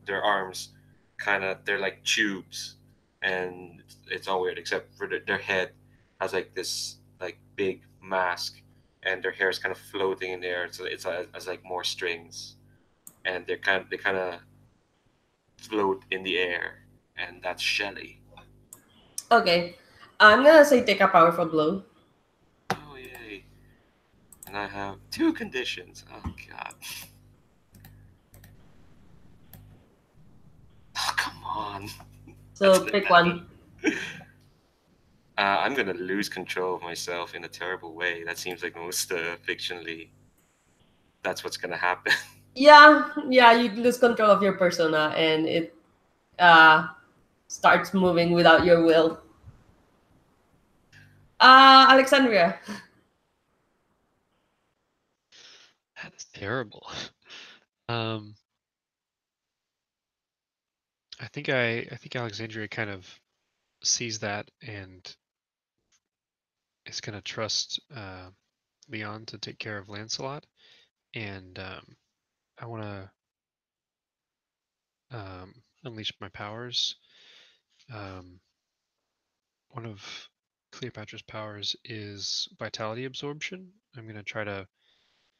D: arms kind of they're like tubes, and it's all weird except for their head has like this like big mask, and their hair is kind of floating in the air. So it's as like more strings, and they kind of float in the air, and that's Shelly.
A: Okay. I'm gonna say take a powerful blow.
D: Oh yay! And I have 2 conditions. Oh god. Oh come on.
A: So pick one.
D: I'm gonna lose control of myself in a terrible way. That seems like most fictionally. That's what's gonna happen.
A: Yeah, you lose control of your persona and it starts moving without your will. Alexandria.
B: That is terrible. I think Alexandria kind of sees that and is gonna trust Leon to take care of Lancelot, and I want to unleash my powers. One of Cleopatra's powers is vitality absorption. I'm going to try to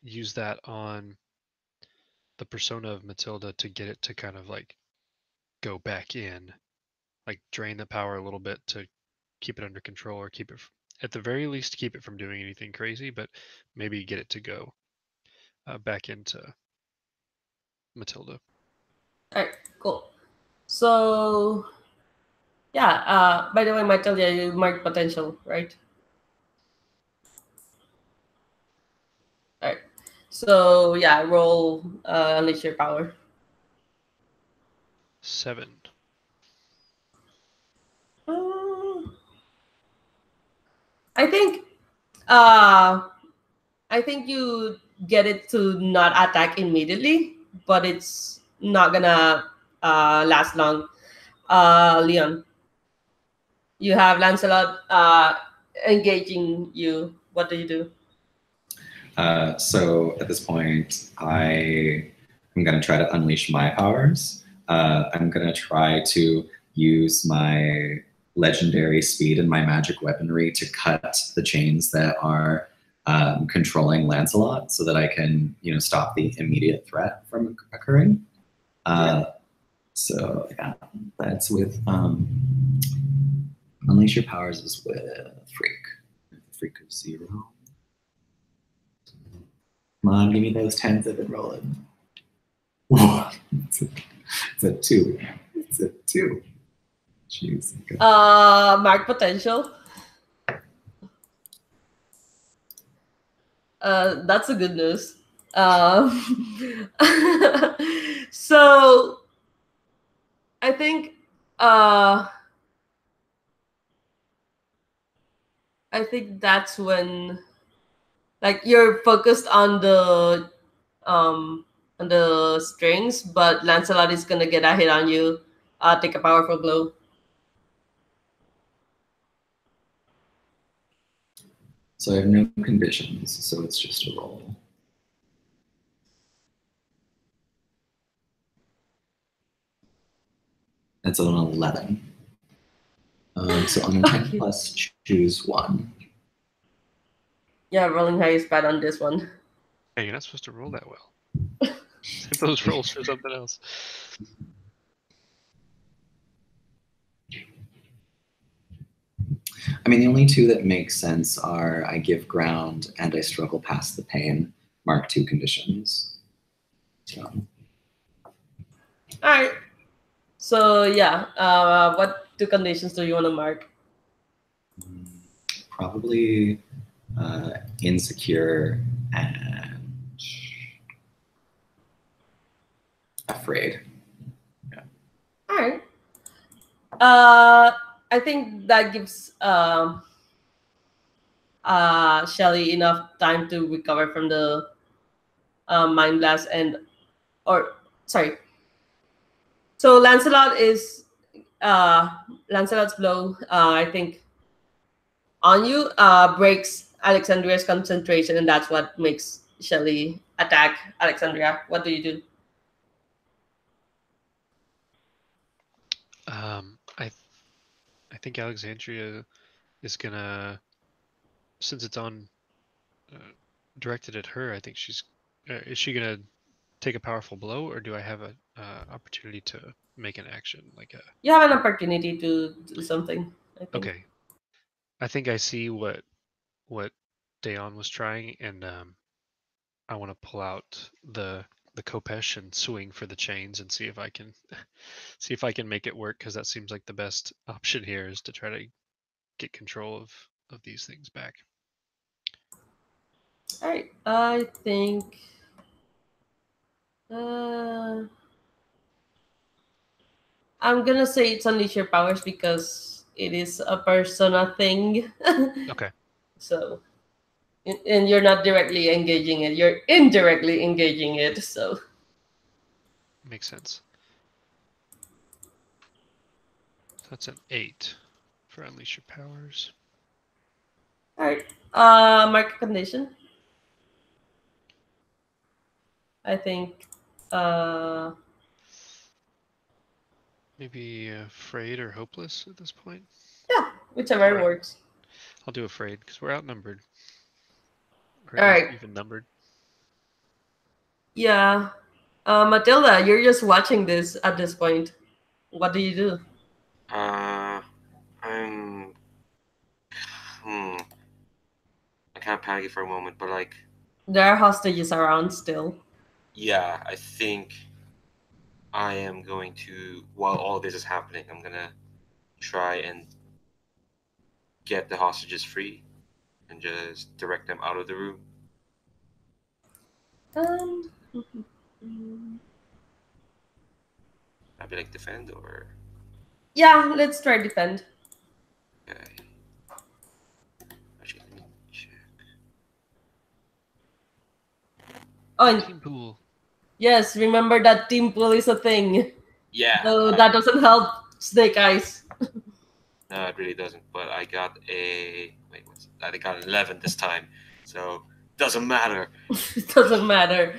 B: use that on the persona of Matilda to get it to kind of like go back in, like drain the power a little bit to keep it under control, or keep it, at the very least, keep it from doing anything crazy, but maybe get it to go back into Matilda.
A: All right, cool. So yeah, by the way, Matilda, you marked potential, right? All right. So yeah, roll unleash your power.
B: 7.
A: I think uh I think you get it to not attack immediately, but it's not gonna last long. Leon, you have Lancelot engaging you. What do you do?
C: So at this point, I'm going to try to unleash my powers. I'm going to try to use my legendary speed and my magic weaponry to cut the chains that are controlling Lancelot, so that I can, stop the immediate threat from occurring. So yeah, that's with Unleash your powers is with Freak. Freak of 0. Come on, give me those 10s I've been rolling. It's a 2. It's a 2. Jeez. Okay.
A: Mark potential. That's a good news. So I think that's when like you're focused on the strings, but Lancelot is gonna get a hit on you. Take a powerful blow.
C: So I have no conditions, so it's just a roll. That's an 11. So on a 10 plus, choose 1.
A: Yeah, rolling high is bad on this one.
B: Hey, you're not supposed to roll that well. Save those rolls for something else.
C: I mean, the only two that make sense are I give ground and I struggle past the pain. Mark 2 conditions. So.
A: All right. So yeah, what 2 conditions do you want to mark?
C: Probably insecure and afraid. Yeah.
A: All right. I think that gives Shelly enough time to recover from the mind blast sorry. So Lancelot is Lancelot's blow. I think on you breaks Alexandria's concentration, and that's what makes Shelly attack Alexandria. What do you do?
B: I think Alexandria is gonna, since it's on directed at her. I think she's is she gonna take a powerful blow, or do I have a opportunity to make an action like a?
A: You have an opportunity to do something. I think.
B: Okay, I think I see what Dayon was trying, and I want to pull out the Kopesh and swing for the chains and see if I can make it work, because that seems like the best option here is to try to get control of these things back.
A: All right. I think. I'm gonna say it's unleash your powers because it is a persona thing.
B: Okay.
A: So, and you're not directly engaging it; you're indirectly engaging it. So,
B: Makes sense. So that's an 8 for unleash your powers.
A: all right. Mark condition. I think.
B: Maybe afraid or hopeless at this point.
A: Yeah, whichever
B: Right.
A: works.
B: I'll do afraid because we're outnumbered. Or
A: All
B: at least
A: right.
B: even numbered.
A: Yeah. Matilda, you're just watching this at this point. What do you do?
D: I'm. I kind of panicky for a moment, but like,
A: There are hostages around still.
D: yeah, I think I am going to, while all this is happening, I'm gonna try and get the hostages free and just direct them out of the room. I'd be like defend or.
A: Yeah, let's try defend.
D: Okay. Actually, let me check.
A: Oh, and
B: Team pool.
A: yes, remember that team pool is a thing.
D: Yeah.
A: So that doesn't help Snake Eyes.
D: No, it really doesn't. But I got a I got an 11 this time, so doesn't matter.
A: It doesn't matter.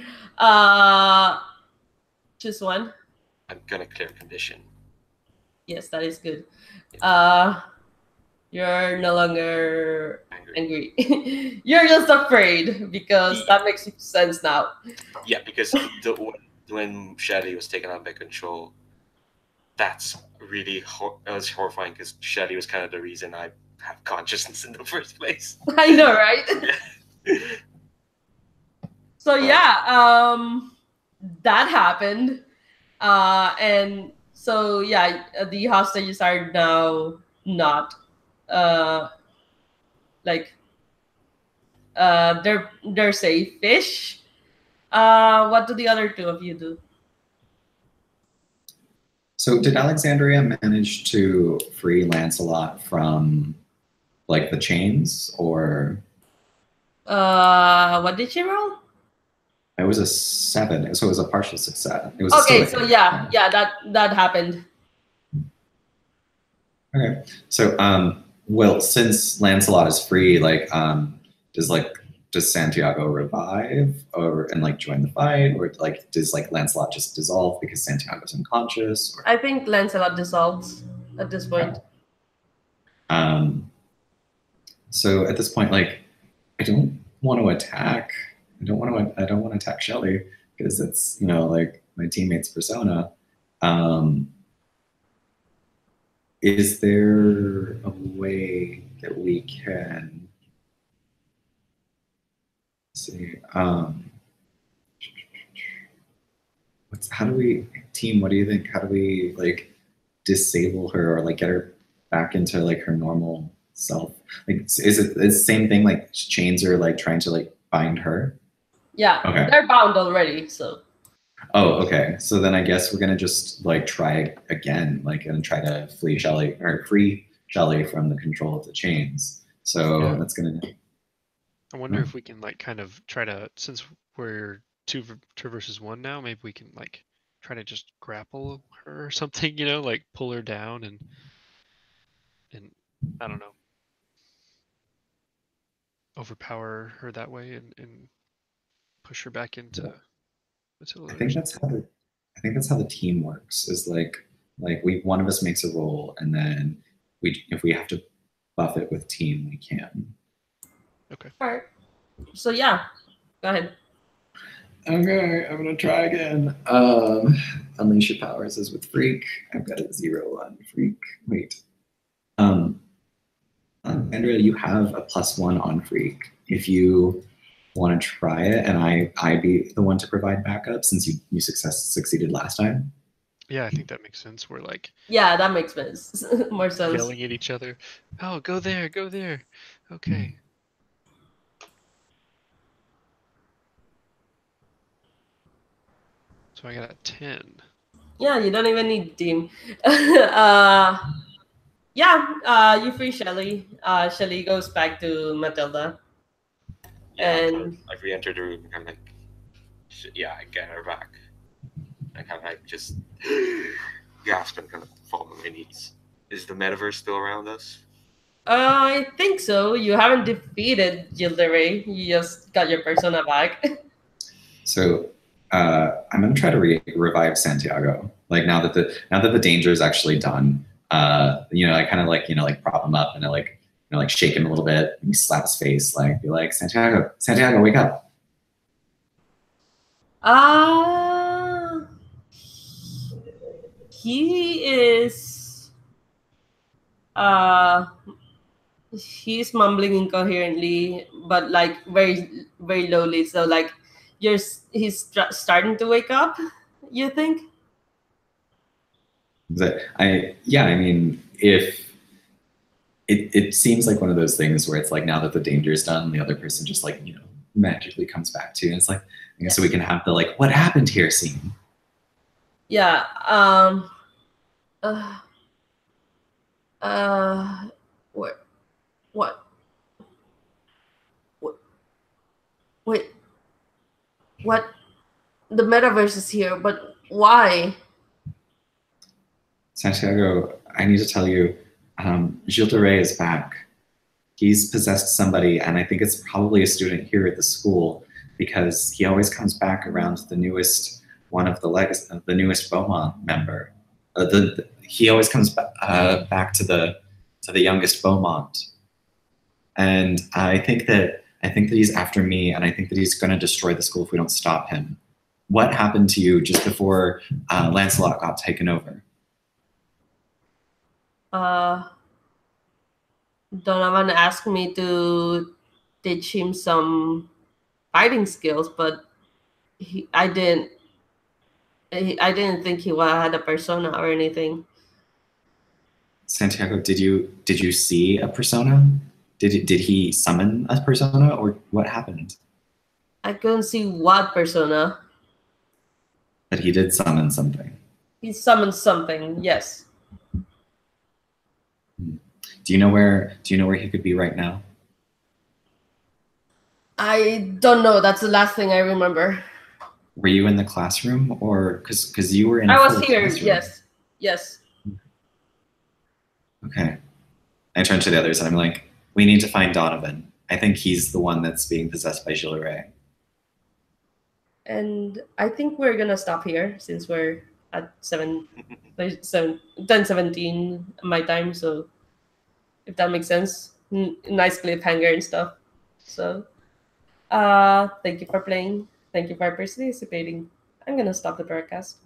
A: Choose one.
D: I'm gonna clear condition.
A: Yes, that is good. You're no longer angry. You're just afraid because that makes sense now.
D: Yeah, because when Shelly was taken out by control, that's really it was horrifying because Shelly was kind of the reason I have consciousness in the first place.
A: I know, right? So yeah, that happened, and so yeah, the hostages are now not like they're safe-ish. What do the other two of you do?
C: So did Alexandria manage to free Lancelot from like the chains, or
A: What did she roll?
C: it was a 7, so it was a partial success. It was still
A: Okay,
C: a
A: so
C: hit.
A: yeah, that happened.
C: Okay, so well, since Lancelot is free, like does Santiago revive and like join the fight, or like does like Lancelot just dissolve because Santiago's unconscious? Or,
A: I think Lancelot dissolves at this point.
C: So at this point, like I don't want to attack. I don't want to attack Shelly because it's, you know, like my teammate's persona. Is there a way that we can see? How do we, team? What do you think? How do we like disable her or like get her back into like her normal self? Like, is it the same thing? Like chains are like trying to like bind her?
A: Yeah,
C: Okay.
A: they're bound already. So.
C: Oh, okay. So then I guess we're gonna just like try again, like and try to free Shelly from the control of the chains. So
B: Yeah.
C: that's gonna.
B: I wonder if we can like kind of try to, since we're two versus one now, maybe we can like try to just grapple her or something, you know, like pull her down and I don't know, overpower her that way and push her back into Matilda.
C: I think that's how the team works. Is like one of us makes a roll, and then if we have to buff it with team, we can.
B: Okay.
A: All right. So yeah, go ahead.
C: Okay, I'm gonna try again. Unleash your powers is with Freak. I've got a 0 on Freak. Wait. Andrea, you have a +1 on Freak. If you want to try it, and I be the one to provide backup since you succeeded last time.
B: Yeah, I think that makes sense. We're like,
A: yeah, that makes sense. More sense.
B: Yelling at each other. Oh, go there, go there. Okay. So I got a 10.
A: Yeah, you don't even need team. You free Shelly. Shelly goes back to Matilda.
D: Yeah,
A: And
D: I re-entered the room and I'm like, yeah, I get her back. I kind of like just gasp and kind of fall on my knees. Is the metaverse still around us?
A: I think so. You haven't defeated Gilderay. You just got your persona back.
C: So I'm gonna try to revive Santiago. Like now that the danger is actually done, I kind of like prop him up and I like shake him a little bit, and slap his face, like be like, Santiago, wake up.
A: He is he's mumbling incoherently, but like very very lowly. So like he's starting to wake up. You think?
C: I mean, if it seems like one of those things where it's like now that the danger is done, the other person just like magically comes back to you, and it's like so we can have the like what happened here scene.
A: Yeah. What? Wait. What? The metaverse is here, but why?
C: Santiago, I need to tell you, Gilles de Rais is back. He's possessed somebody, and I think it's probably a student here at the school because he always comes back around the newest one of the newest Beaumont member. He always comes back to the youngest Beaumont, and I think that he's after me, and I think that he's going to destroy the school if we don't stop him. What happened to you just before Lancelot got taken over?
A: Donovan asked me to teach him some fighting skills, but I didn't think he had a persona or anything.
C: Santiago, did you see a persona? Did he summon a persona, or what happened?
A: I couldn't see what persona.
C: But he did summon something.
A: He summoned something, yes.
C: Do you know where he could be right now?
A: I don't know. That's the last thing I remember.
C: Were you in the classroom, or because you were in?
A: I was
C: full
A: here.
C: classroom.
A: Yes.
C: Okay. I turn to the others and I'm like, we need to find Donovan. I think he's the one that's being possessed by Gilles.
A: And I think we're gonna stop here since we're at 10:17 my time. So if that makes sense, nice cliffhanger and stuff. So, thank you for playing. Thank you for participating. I'm gonna stop the broadcast.